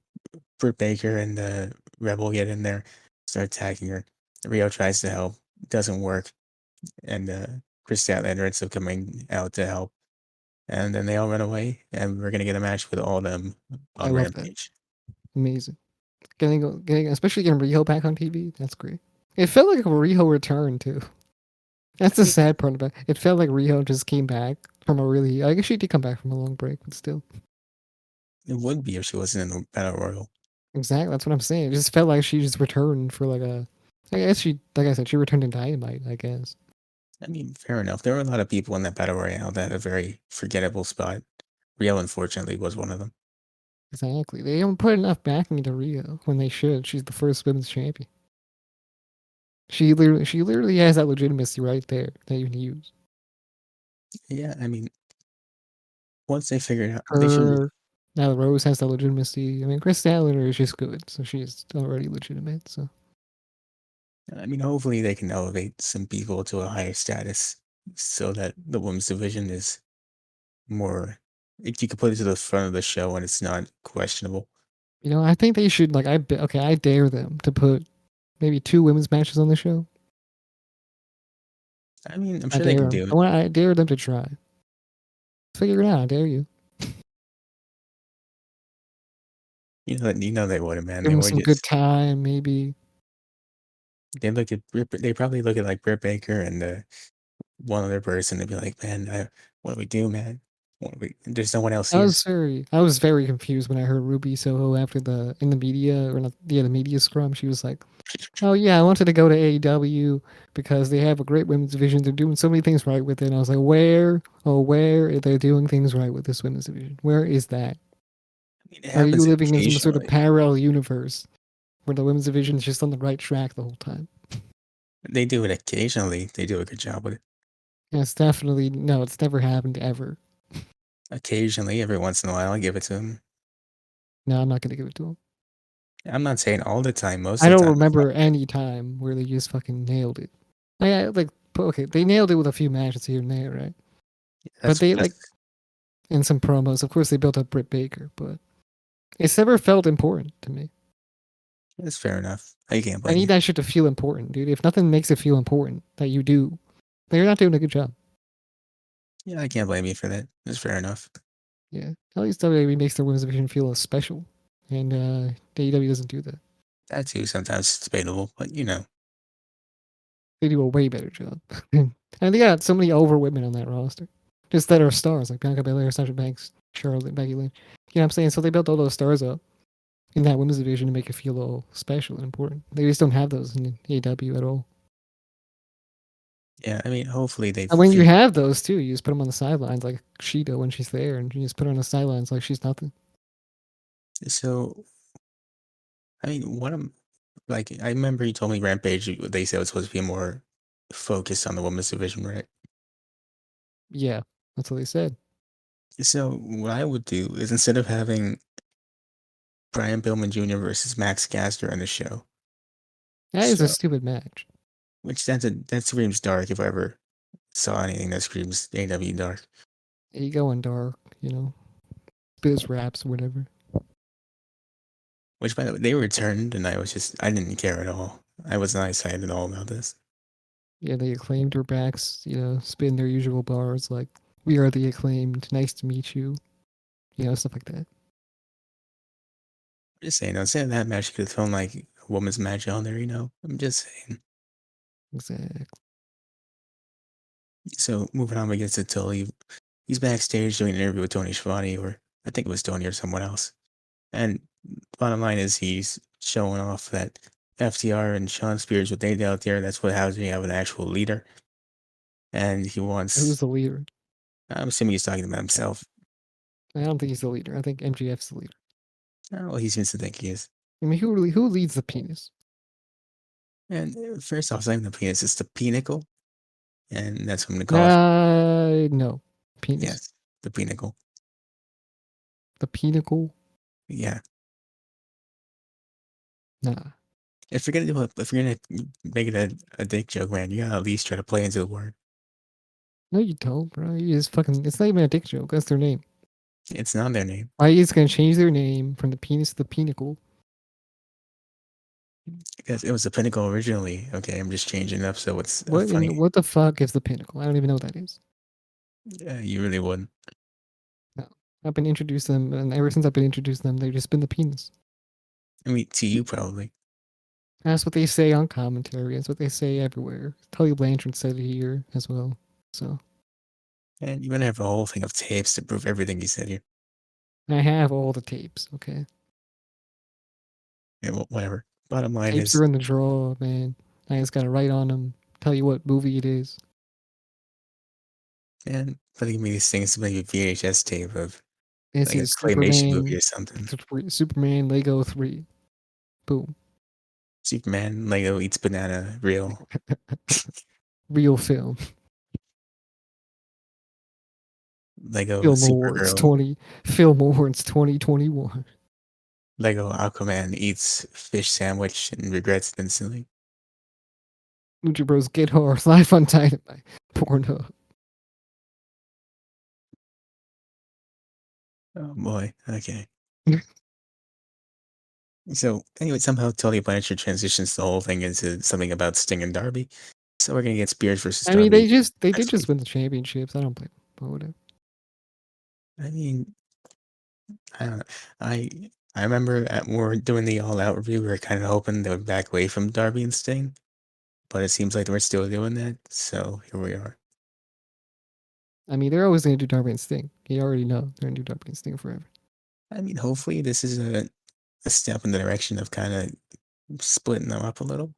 Britt Baker and Rebel get in there, start attacking her. Rio tries to help, doesn't work, and Chris Statlander ends up coming out to help. And then they all run away, and we're gonna get a match with all of them I on love that. Rampage. Amazing. Getting especially getting Riho back on TV. That's great. It felt like a Riho return too. That's the sad part about it. It felt like Riho just came back from a really. I guess she did come back from a long break, but still. It would be if she wasn't in the Battle Royal. Exactly. That's what I'm saying. It just felt like she just returned for like a. I guess she, like I said, she returned in Dynamite. I guess. I mean, fair enough. There were a lot of people in that Battle Royale that had a very forgettable spot. Rio, unfortunately, was one of them. Exactly. They don't put enough backing into Rio when they should. She's the first women's champion. She literally has that legitimacy right there that you can use. Yeah, I mean, once they figure it out, they should. Her now Rose has that legitimacy. I mean, Chris Statlander is just good, so she's already legitimate. So I mean, hopefully they can elevate some people to a higher status so that the women's division is more. If you could put it to the front of the show and it's not questionable. I think they should like. Okay. I dare them to put maybe 2 women's matches on the show. I mean, I'm I sure they dare can them. do it. I dare them to try. Figure it out. I dare you. You know they would, man. Give They them would some good just. time, maybe. They probably look at like Britt Baker and one other person and be like, man, what do we do, man? There's no one else here. I was very confused when I heard Ruby Soho after in the media or not, yeah, the media scrum. She was like, "Oh yeah, I wanted to go to AEW because they have a great women's division. They're doing so many things right with it." And I was like, "Where? Oh, where are they doing things right with this women's division? Where is that? I mean, it Are you happens living in some sort of occasionally. parallel universe where the women's division is just on the right track the whole time?" They do it occasionally. They do a good job with it. And it's definitely no, it's never happened ever. Occasionally, every once in a while, I give it to them. No, I'm not gonna give it to them. I'm not saying all the time. Most I of the don't time, it's not. remember any time where they just fucking nailed it. Like okay, they nailed it with a few matches here and there, right? But they like That's in some promos, of course, they built up Britt Baker, but it's never felt important to me. that's fair enough. I can't I blame need you. that shit to feel important, dude. If nothing makes it feel important that you do, then you're not doing a good job. Yeah, I can't blame you for that. That's fair enough. Yeah, at least WWE makes their women's division feel special, and AEW doesn't do that. That too, sometimes it's debatable, but They do a way better job, and they got so many over women on that roster, just that are stars like Bianca Belair, Sasha Banks, Charlotte, Becky Lynch. You know what I'm saying? So they built all those stars up in that women's division to make it feel all special and important. They just don't have those in AEW at all. yeah, I mean, hopefully they And when you figure. have those too, you just put them on the sidelines like Sheeta when she's there, and you just put her on the sidelines like she's nothing. So, I mean, what I'm like, I remember you told me Rampage, they said it was supposed to be more focused on the women's division, right? Yeah, that's what they said. So, what I would do is instead of having Brian Pillman Jr. versus Max Caster on the show, That is a so stupid match. which that screams dark if I ever saw anything that screams AW dark. You go in dark, biz raps, whatever. Which, by the way, they returned, and I didn't care at all. I was not excited at all about this. Yeah, they acclaimed her backs, spin their usual bars like "We are the acclaimed, nice to meet you," stuff like that. I'm just saying, instead of that match, you could have thrown like a women's match on there, I'm just saying. Exactly. So, moving on, we get to Tully. He's backstage doing an interview with Tony Schiavone, or I think it was Tony or someone else. And bottom line is he's showing off that FTR and Sean Spears, what they did out there, that's what happens when you have an actual leader. And he Who's wants, the leader? I'm assuming he's talking about himself. I don't think he's the leader. I think MGF's the leader. Oh, well, he seems to think he is. I mean, who leads the penis? And first off, it's not even the penis, it's the pinnacle. And that's what I'm going to call it. No, penis. Yes, the pinnacle. The pinnacle. Yeah. Nah. If you're gonna make it a dick joke, man, you gotta at least try to play into the word. No, you don't, bro. You just fucking. It's not even a dick joke. That's their name. It's not their name. Why is going to change their name from the penis to the pinnacle? Because it was the Pinnacle originally. Okay, I'm just changing it up so it's What funny. in what the fuck is the pinnacle? I don't even know what that is. Yeah, you really wouldn't. No. I've been introduced to them, and ever since I've been introduced to them, they've just been the penis. I mean, to you probably. That's what they say on commentary. That's what they say everywhere. Tully Blanchard said it here as well. So And you're gonna have a whole thing of tapes to prove everything you said here. I have all the tapes. Okay, Yeah, well, whatever. Bottom line tapes is, are in the drawer, man. I just gotta write on them. Tell you what movie it is. man, putting me these things to make a VHS tape of This like a is claymation movie or something. Superman Lego 3. Boom. Superman, Lego eats banana, real. Real film. Lego Film Awards Supergirl, 20. Film Awards 2021. Lego Aquaman eats fish sandwich and regrets it instantly. Lucha Bros Get Hard live on Dynamite. Pornhub. Oh boy, okay. So anyway, somehow Tully Blanchard transitions the whole thing into something about Sting and Darby. So we're gonna get Spears versus I mean, Darby they did next just week. win the championships. I don't blame them. But whatever. I mean, I don't know. I I remember when we were doing the All Out review, we were kind of hoping they would back away from Darby and Sting, but it seems like we're still doing that. So here we are. I mean, they're always going to do Darby and Sting. You already know they're going to do Darby and Sting forever. I mean, hopefully this is a step in the direction of kind of splitting them up a little.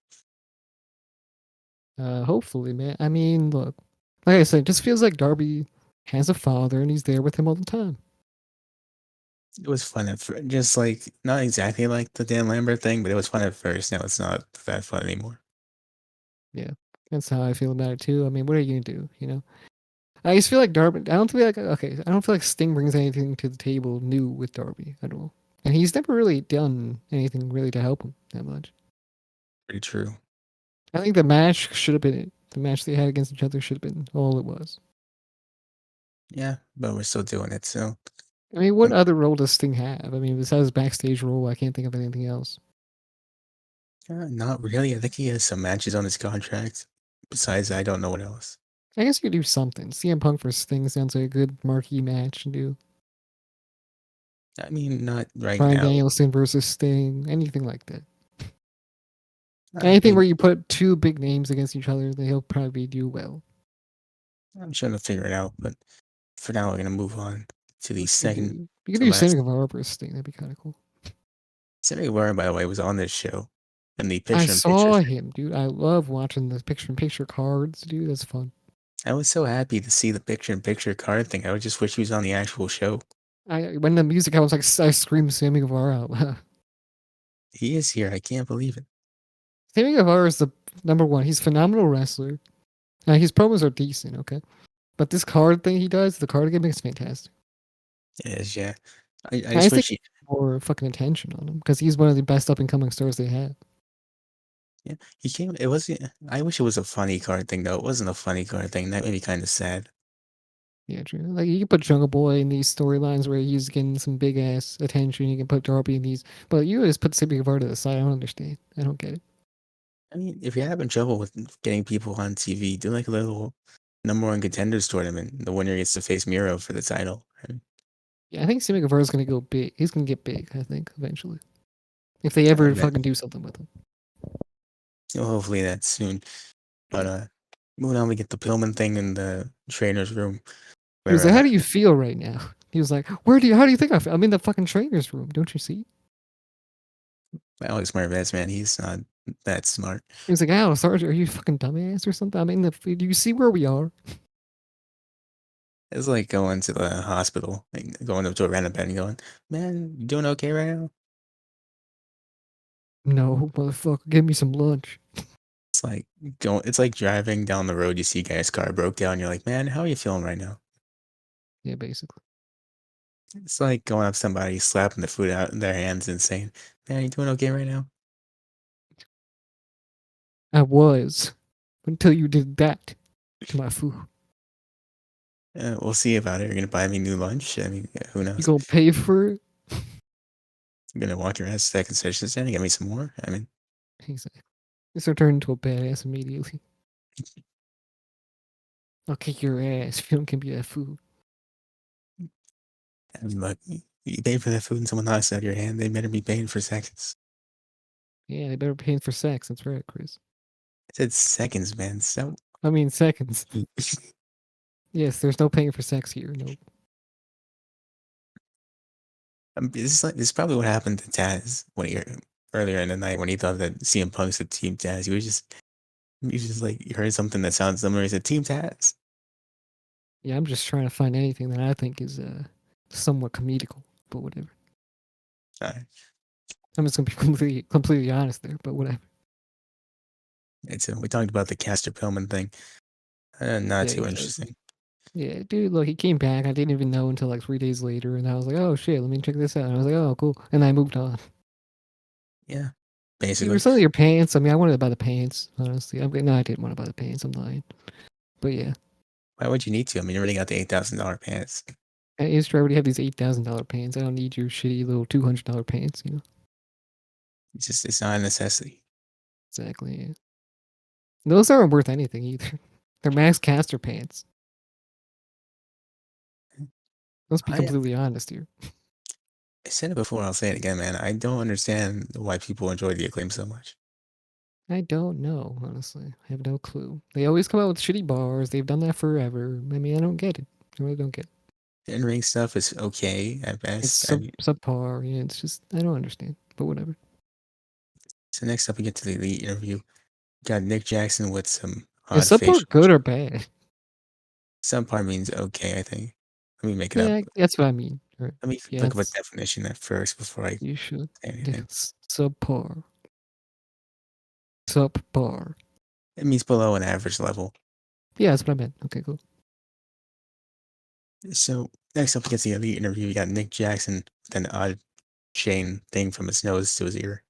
Hopefully, man. I mean, look, like I said, it just feels like Darby has a father and he's there with him all the time. It was fun at first, just like not exactly like the Dan Lambert thing, but it was fun at first. Now it's not that fun anymore. Yeah, that's how I feel about it too. I mean, what are you going to do? You know, I just feel like Darby. I don't feel like okay. I don't feel like Sting brings anything to the table new with Darby at all, and he's never really done anything really to help him that much. Pretty true. I think the match should have been it. The match they had against each other should have been all it was. Yeah, but we're still doing it. So I mean, what other role does Sting have? I mean, besides backstage role, I can't think of anything else. not really. I think he has some matches on his contract. Besides, I don't know what else. I guess you could do something. CM Punk versus Sting sounds like a good marquee match to do. I mean, not right Bryan now. Danielson versus Sting, anything like that. I Anything mean, where you put two big names against each other, they'll probably do well. I'm trying to figure it out, but for now, we're gonna move on to the What could you second do? You could to do Sammy last. Guevara versus Sting. That'd be kind of cool. Sammy Guevara, by the way, was on this show in the I picture-in-picture saw thing. him, dude. I love watching the picture-in-picture cards, dude. That's fun. I was so happy to see the picture-in-picture card thing. I would just wish he was on the actual show. When the music, I was like, I screamed Sammy Guevara out loud. He is here. I can't believe it. Sammy Guevara is the number one. He's a phenomenal wrestler. His promos are decent, okay? But this card thing he does, the card gimmick is fantastic. It is, yeah. I I just just think wish he, more fucking attention on him because he's one of the best up and coming stars they have. yeah, he came. It wasn't. I wish it was a funny card thing though. It wasn't a funny card thing. That made me kind of sad. Yeah, true. Like you can put Jungle Boy in these storylines where he's getting some big ass attention. You can put Darby in these, but you just put Sammy Guevara to the side. I don't understand. I don't get it. I mean, if you're having trouble with getting people on TV, do like a little number one contenders tournament. The winner gets to face Miro for the title. Right? Yeah, I think Sammy Guevara is gonna go big. He's gonna get big. I think eventually, if they I ever bet. fucking do something with him. Well, hopefully that's soon. But moving on, we get the Pillman thing in the trainer's room He was where like, "How do you feel right now?" He was like, "Where do you? How do you think I feel? I'm in the fucking trainer's room. Don't you see?" Alex Marvez, man, he's not that smart. He was like, "Oh, Sergeant, are you fucking dumbass or something? I'm in the. Do you see where we are?" It's like going to the hospital, like going up to a random bed and going, "Man, you doing okay right now?" No, motherfucker, give me some lunch. It's like going. It's like driving down the road. You see a guy's car broke down. You're like, "Man, how are you feeling right now?" Yeah, basically. It's like going up to somebody, slapping the food out in their hands, and saying, "Man, you doing okay right now?" I was until you did that to my food. We'll see about it. You're gonna buy me new lunch. I mean, who You knows? gonna pay for it? I'm gonna walk your ass to that concession stand and get me some more. I mean, Exactly. Just turn into a badass immediately. I'll kick your ass if you don't give me that food. look, you pay for that food and someone knocks it out of your hand. They better be paying for seconds. Yeah, they better pay for sex. That's right, Chris. I said seconds, man. So I mean seconds. Yes, there's no paying for sex here. No. this is probably what happened to Taz when he earlier in the night when he thought that CM Punk said Team Taz. He was just like he heard something that sounds similar. He said Team Taz. Yeah, I'm just trying to find anything that I think is somewhat comedical, but whatever. Alright. I'm just gonna be completely honest there, but whatever. We talked about the Caster Pillman thing. Not Yeah, too exactly. interesting. Yeah, dude, look, he came back. I didn't even know until like 3 days later, and I was like, oh shit, let me check this out. And I was like, oh cool, and I moved on. Yeah, You were basically. selling your pants. I mean, I wanted to buy the pants, honestly. No, I didn't want to buy the pants. I'm lying. But yeah, Why would you need to? I mean, you already got the $8,000 pants. at Easter, I already have these $8,000 pants. I don't need your shitty little $200 pants. You know It's not a necessity. exactly. Yeah. Those aren't worth anything either. They're Max Caster pants. Let's be I completely honest here. I said it before. I'll say it again, man. I don't understand why people enjoy the Acclaim so much. I don't know, honestly. I have no clue. They always come out with shitty bars. They've done that forever. I mean, I don't get it. I really don't get it. The in-ring stuff is okay at It's best. I mean, subpar. Yeah, it's just I don't understand. But whatever. so next up we get to the elite interview. Got Nick Jackson with some Is odd subpar facial. good or bad? Some part means okay. I think. Let me make it up. Yeah, that's what I mean. Right. Let me Yeah, look up a it's definition at first before I you should. say Yeah, anything. subpar. Subpar. It means below an average level. Yeah, that's what I meant. Okay, cool. So next up we get the elite interview. We got Nick Jackson with an odd chain thing from his nose to his ear,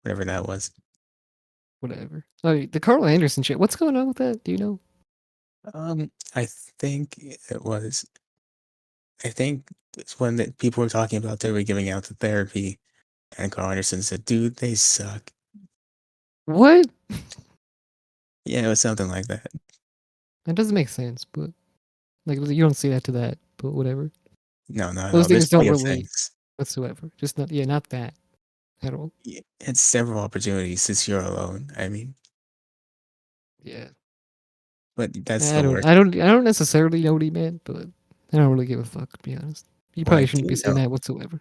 whatever that was. Whatever. Oh, the Carl Anderson shit. What's going on with that? Do you know? I think it was. I think it's when that people were talking about they were giving out the therapy, and Carl Anderson said, "Dude, they suck." What? Yeah, it was something like that. That doesn't make sense. But like, you don't say that to that. But whatever. No, no, Those no. There's things don't plenty of relate things. whatsoever. Just not. Yeah, not that at all. It's several opportunities since you're alone. I mean, Yeah. but that's I the don't. worst. I don't necessarily know what he meant, but I don't really give a fuck. To be honest, you What I probably shouldn't do be saying know, that whatsoever.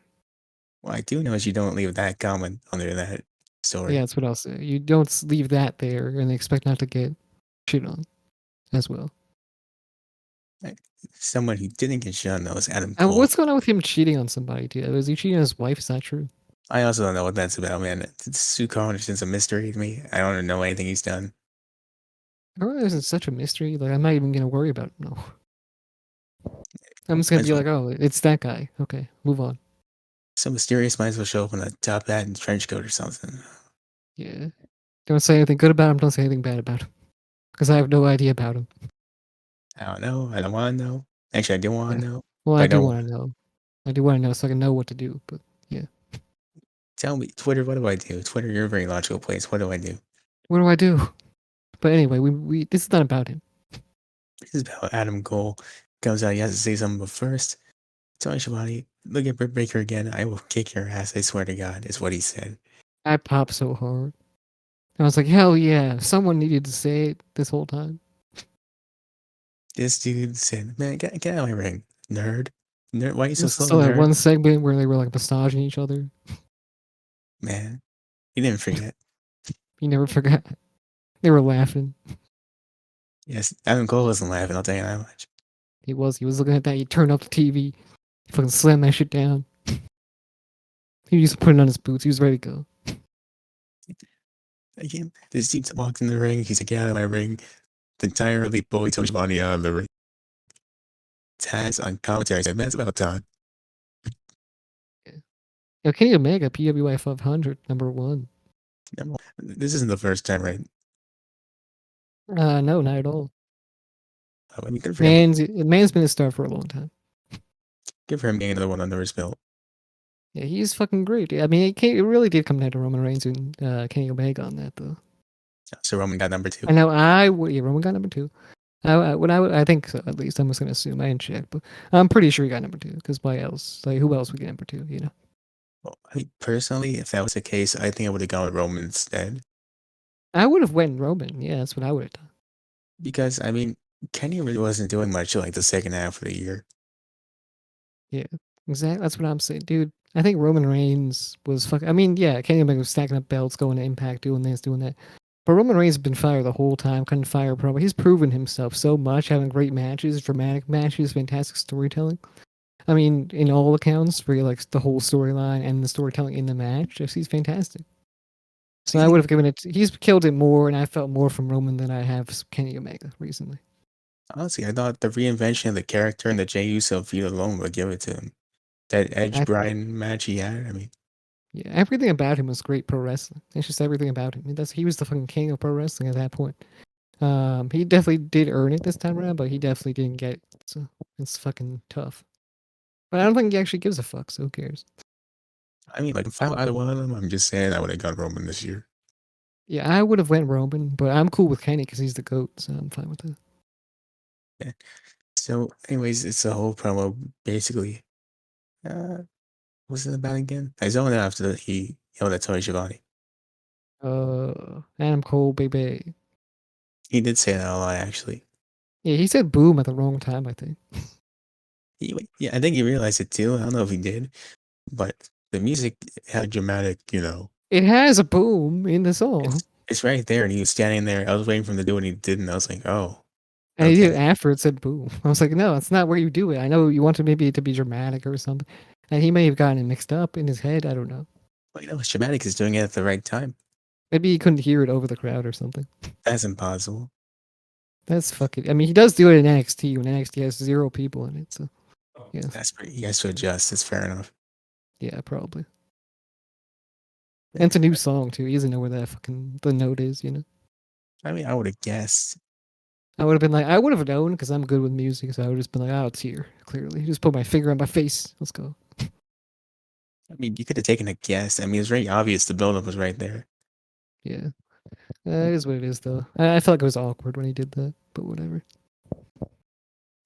what I do know is you don't leave that comment under that Yeah, story. that's what I'll say. You don't leave that there and expect not to get shit on as well. Like, someone who didn't get shot though is Adam Cole. What's going on with him cheating on somebody? Dude? Was he cheating on his wife? Is that true? I also don't know what that's about, man. Sue Carl Anderson's a mystery to me. I don't know anything he's done. I don't know. This is such a mystery. Like I'm not even gonna worry about it. No, I'm just gonna Might as be well, like, oh, it's that guy. Okay, move on. so mysterious might as well show up in a top hat and trench coat or something. Yeah. Don't say anything good about him. Don't say anything bad about him because I have no idea about him. I don't know. I don't want to know. Actually, I do want Yeah. to know, Well, but I I do don't want. want to know. I do want to know so I can know what to do. But yeah, Tell me, Twitter, what do I do? Twitter, you're a very logical place. What do I do? what do I do? But anyway, we this is not about him. This is about Adam Cole. Comes out, he has to say something, but first, tell me, Shivani, look at Britt Baker again. I will kick your ass. I swear to God, is what he said. I popped so hard. I was like, hell yeah! Someone needed to say it this whole time. This dude said, "Man, get out of my ring, nerd. Nerd, why are you so This is slow, still that nerd? one segment where they were like massaging each other. Man, he didn't forget." You never forgot. They were laughing. Yes, Adam Cole wasn't laughing. I'll tell you that much. He was. He was looking at that. He turned up the TV. He fucking slammed that shit down. He used to put it on his boots. He was ready to go. Again, this dude walked in the ring. He's like, "Get out of my ring." The entire elite bully told Shivani out of the ring. Taz on commentary said, "Man, it's about time." Yeah. Yo, Kenny Omega, PWI 500, number one. This isn't the first time, right? No, not at all. So I mean, good for him. Man's been a star for a long time. Good for him getting another one under his belt. Yeah, he's fucking great. I mean, it really did come down to Roman Reigns and Kenny Omega on that, though. So Roman got number two. I know yeah, Roman got number two. I think so, at least. I'm just gonna assume. I didn't check, but I'm pretty sure he got number two. Because why else? Like, who else would get number two? You know. Well, I mean, personally, if that was the case, I think I would have gone with Roman instead. I would have went Roman. Yeah, that's what I would have done. Because I mean, Kenny really wasn't doing much like the second half of the year. Yeah, exactly. That's what I'm saying, dude. I think Roman Reigns was fuck. I mean, yeah, Kenny Omega was stacking up belts, going to Impact, doing this, doing that. But Roman Reigns has been fired the whole time. Couldn't fire a promo. He's proven himself so much, having great matches, dramatic matches, fantastic storytelling. I mean, in all accounts, for like the whole storyline and the storytelling in the match, just he's fantastic. So So you I would think, have given it. He's killed it more, and I felt more from Roman than I have Kenny Omega recently. honestly, I thought the reinvention of the character and the Jey Uso feud alone would give it to him. That Edge I Bryan match he had, I mean, Yeah, everything about him was great pro wrestling. It's just everything about him. He was the fucking king of pro wrestling at that point. He definitely did earn it this time around, but he definitely didn't get it. So it's fucking tough. But I don't think he actually gives a fuck. So who cares? I mean, like if I were either one of them, I'm just saying I would have gone Roman this year. Yeah, I would have went Roman, but I'm cool with Kenny because he's the goat, so I'm fine with that. Yeah. So, anyways, it's a whole promo basically. Uh, what's it about again? I zoned out after he yelled at Tony Schiavone. Adam Cole, baby. He did say that a lot, actually. Yeah, he said boom at the wrong time. I think Yeah, I think he realized it too. I don't know if he did, but the music had dramatic, it has a boom in the it's song, it's right there, and he was standing there. I was waiting for him to do it, and he didn't. I was like, oh, and he did it okay. after it said boom. I was like, no, it's not where you do it. I know you want to maybe it to be dramatic or something, and he may have gotten it mixed up in his head. I don't know. Well, Schematic is doing it at the right time. Maybe he couldn't hear it over the crowd or something. That's impossible. That's fucking. I mean, he does do it in NXT when NXT has 0 people in it. So yeah, That's pretty. He has to adjust. It's fair enough. yeah, probably. And Yeah. it's a new song too. He doesn't know where that fucking the note is. You know. I mean, I would have guessed. I would have been like, I would have known because I'm good with music. So I would have just been like, oh, it's here. Clearly, just put my finger on my face. Let's go. I mean, you could have taken a guess. I mean, it's very obvious the buildup was right there. Yeah, it is what it is though. I felt like it was awkward when he did that, but whatever.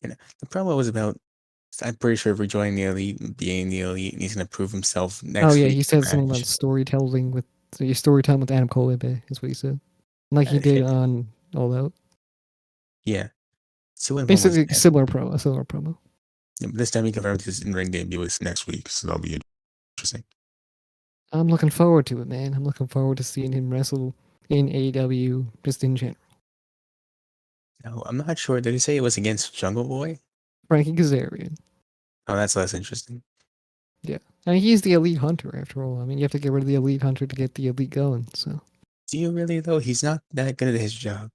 The promo was about. I'm pretty sure rejoining the elite, being the elite, and he's going to prove himself Oh next yeah, week he in said the something about match. storytelling with storytelling with Adam Cole is what he said, like he did Hit. on All Out. Yeah. 2-1 was Basically, bad. a similar promo. Yeah, but this time he confirmed his in-ring debut is next week, so that'll be interesting. I'm looking forward to it, man. I'm looking forward to seeing him wrestle in AEW, just in general. No, I'm not sure. Did he say it was against Jungle Boy? Frankie Kazarian. Oh, that's less interesting. Yeah. I mean, he's the elite hunter after all. I mean, you have to get rid of the elite hunter to get the elite going. So Do you really though? He's not that good at his job.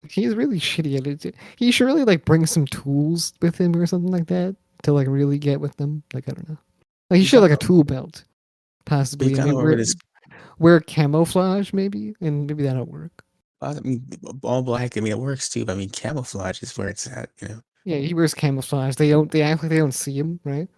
he's really shitty at it. He should really like bring some tools with him or something like that to like really get with them. Like I don't know. Like he He should have got like a tool belt, he possibly. I got mean, over this. wear camouflage maybe, and maybe that'll work. I mean, all black. I mean, it works too. But I mean, camouflage is where it's at. Yeah, he wears camouflage. They act like they don't see him, right?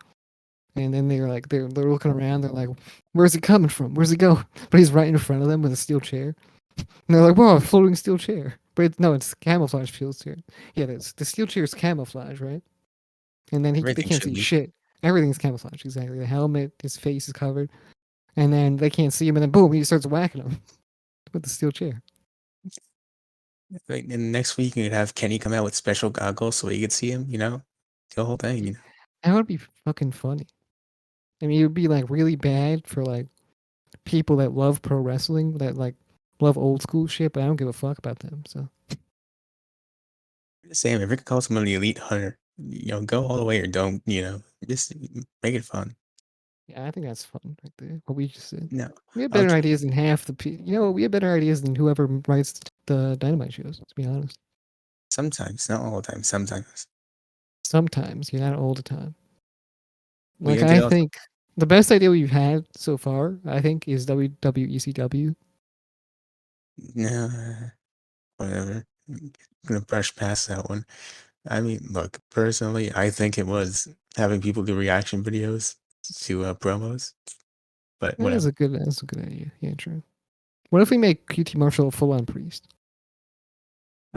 And then they're looking around. They're like, "Where's he coming from? Where's he going?" But he's right in front of them with a steel chair. And they're like, "Whoa, a floating steel chair!" But no, it's camouflage steel chair. Yeah, the steel chair is camouflage, right? And then they Everything can't should see be. shit. Everything's camouflage, exactly. The helmet, his face is covered, and then they can't see him. And then boom, he starts whacking them with the steel chair. Like, and next week you could have Kenny come out with special goggles so he could see him. The whole thing. That would be fucking funny. I mean, it would be like really bad for like people that love pro wrestling, that like love old school shit, but I don't give a fuck about them. So Sam, if it calls someone the elite hunter, go all the way or don't. Just make it fun. yeah, I think that's fun right there. What we just said. No, We have I'll better ideas than half the people. You know, we have better ideas than whoever writes the Dynamite shows. To be honest, sometimes, not all the time. Sometimes sometimes, yeah, not all the time. we Like could I also. think the best idea we've had so far, I think, is WWECW. Nah, whatever. I'm gonna brush past that one. I mean, look, personally, I think it was having people do reaction videos to promos, but whatever. That's a good idea. Yeah, true. What if we make QT Marshall a full on priest?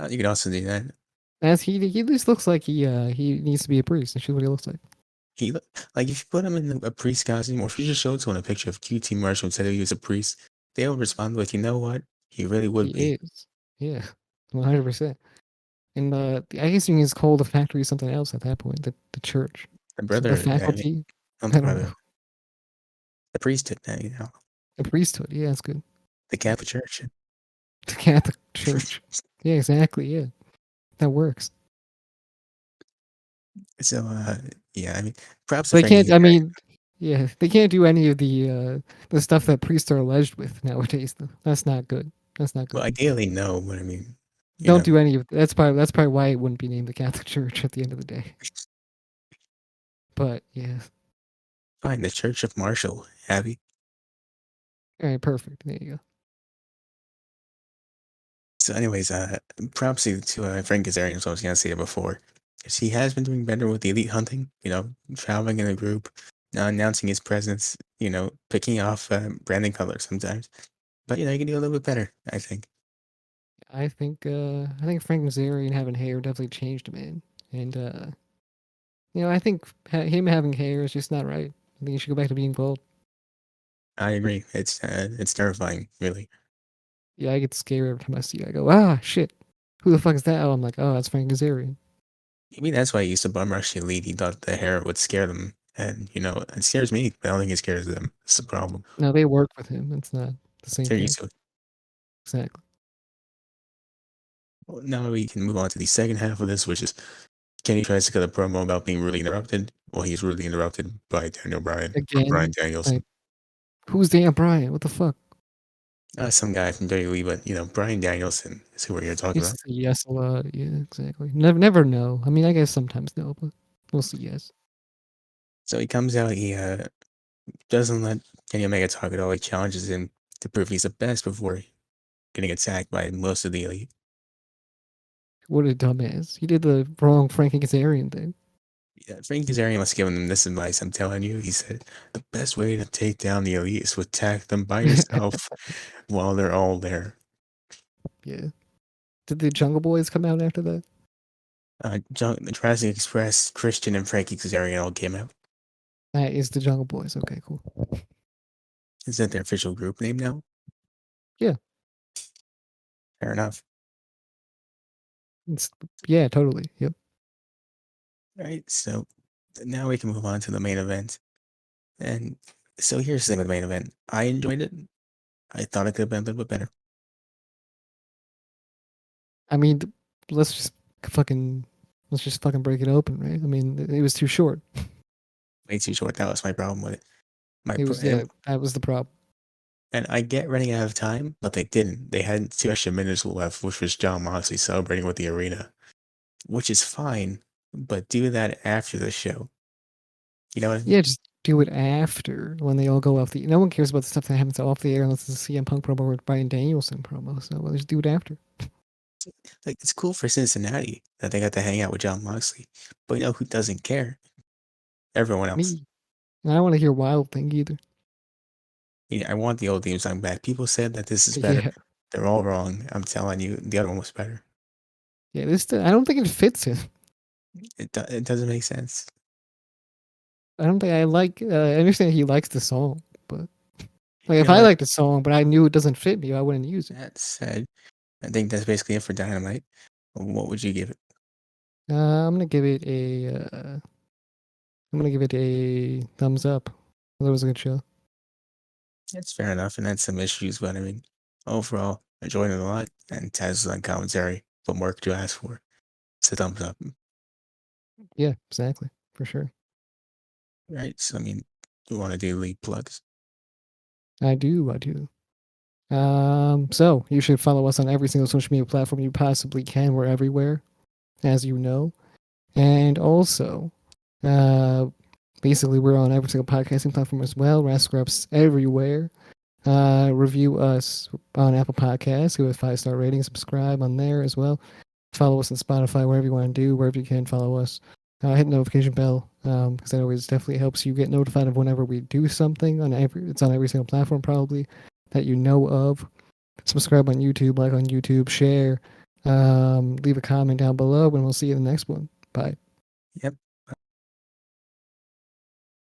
You can also do that. As he at least looks like he needs to be a priest. That's what he looks like. He like if you put him in a priest costume, or if you just showed someone a picture of QT Marshall and said he was a priest, they will respond with, "You know what? He really would He be." is. Yeah, 100%. And I guess you can just call the factory something else at that point. The church, The so the brother, faculty. not I the don't know. brother, the priesthood, The priesthood. Yeah, that's good. the Catholic Church. The Catholic Church. Yeah, exactly. Yeah, that works. So, yeah, I mean, props to They Frankie can't. I Kazarian. mean, yeah, they can't do any of the stuff that priests are alleged with nowadays. Though that's not good. That's not Well, good. ideally, no, but I mean, you Don't know, do any of that's probably why it wouldn't be named the Catholic Church at the end of the day. But yeah, fine, the Church of Marshall, Abby. all right, perfect. There you go. So, anyways, props to Frank Kazarian, as I was gonna say it before. 'Cause he has been doing better with the elite hunting, traveling in a group, announcing his presence, picking off branding colors sometimes. But, he can do a little bit better, I think. I think Frank Nazarian having hair definitely changed him, man. And I think him having hair is just not right. I think he should go back to being bald. I agree. It's terrifying, really. Yeah, I get scared every time I see it. I go, ah, shit. Who the fuck is that? Oh, I'm like, oh, that's Frank Nazarian. Maybe that's why he used to bum rush the elite. He thought the hair would scare them. And, it scares me, but I don't think it scares them. It's the problem. No, they work with him. It's not the same They're used thing. to it. Exactly. Well, now we can move on to the second half of this, which is Kenny tries to cut a promo about being really interrupted. Well, he's really interrupted by Daniel Bryan or Bryan Again, Danielson. like, who's Dan Bryan? What the fuck? Some guy from WWE, but Bryan Danielson is who we're here talking You about. see yes a lot. Yeah, exactly. Never know. I mean, I guess sometimes no, but we'll see yes. So he comes out, he doesn't let Kenny Omega talk at all. He challenges him to prove he's the best before getting attacked by most of the elite. What a dumbass. He did the wrong Frankie Kazarian thing. Yeah, Frank Kazarian must have given them this advice. I'm telling you, he said the best way to take down the elite is to attack them by yourself while they're all there. Yeah. Did the Jungle Boys come out after that? The Jurassic Express, Christian, and Frankie Kazarian all came out. That is the Jungle Boys. Okay, cool. Is that their official group name now? Yeah. Fair enough. Yeah, totally. Yep. Right, so now we can move on to the main event. And so here's the thing with the main event. I enjoyed it. I thought it could have been a little bit better. I mean, let's just fucking let's just fucking break it open, right? I mean, it was too short. Way too short. That was my problem with it. That was the problem. And I get running out of time, but they didn't. They had 2 extra minutes left, which was John Moxley celebrating with the arena, which is fine, but do that after the show. You know what I mean? Yeah, just do it after when they all go off the. No one cares about the stuff that happens off the air unless it's a CM Punk promo or Brian Danielson promo. So we'll just do it after. Like, it's cool for Cincinnati that they got to hang out with John Moxley, but who doesn't care? Everyone else. Me, and I don't want to hear Wild Thing either. I want the old theme song back. People said that this is better. Yeah, They're all wrong. I'm telling you, the other one was better. yeah. I don't think it fits him. It doesn't make sense. I don't think I like. I understand he likes the song, but like You if know I what? like the song, but I knew it doesn't fit me, I wouldn't use it. That said, I think that's basically it for Dynamite. What would you give it? I'm gonna give it a. I'm gonna give it a thumbs up. That was a good show. It's fair enough, and had some issues, but I mean, overall, enjoyed it a lot. And Taz on commentary, what more could you ask for? It's a thumbs up, Yeah, exactly, for sure. right? So I mean, you want to do lead plugs? I do. I do. So you should follow us on every single social media platform you possibly can. We're everywhere, as you know. And also, uh, basically, we're on every single podcasting platform as well. Wrassle Graps everywhere. Review us on Apple Podcasts. Give us 5-star rating. Subscribe on there as well. Follow us on Spotify, wherever you want to do, wherever you can follow us. Hit the notification bell because that always definitely helps you get notified of whenever we do something. It's on every single platform probably that you know of. Subscribe on YouTube, like on YouTube, share, leave a comment down below, and we'll see you in the next one. Bye. Yep.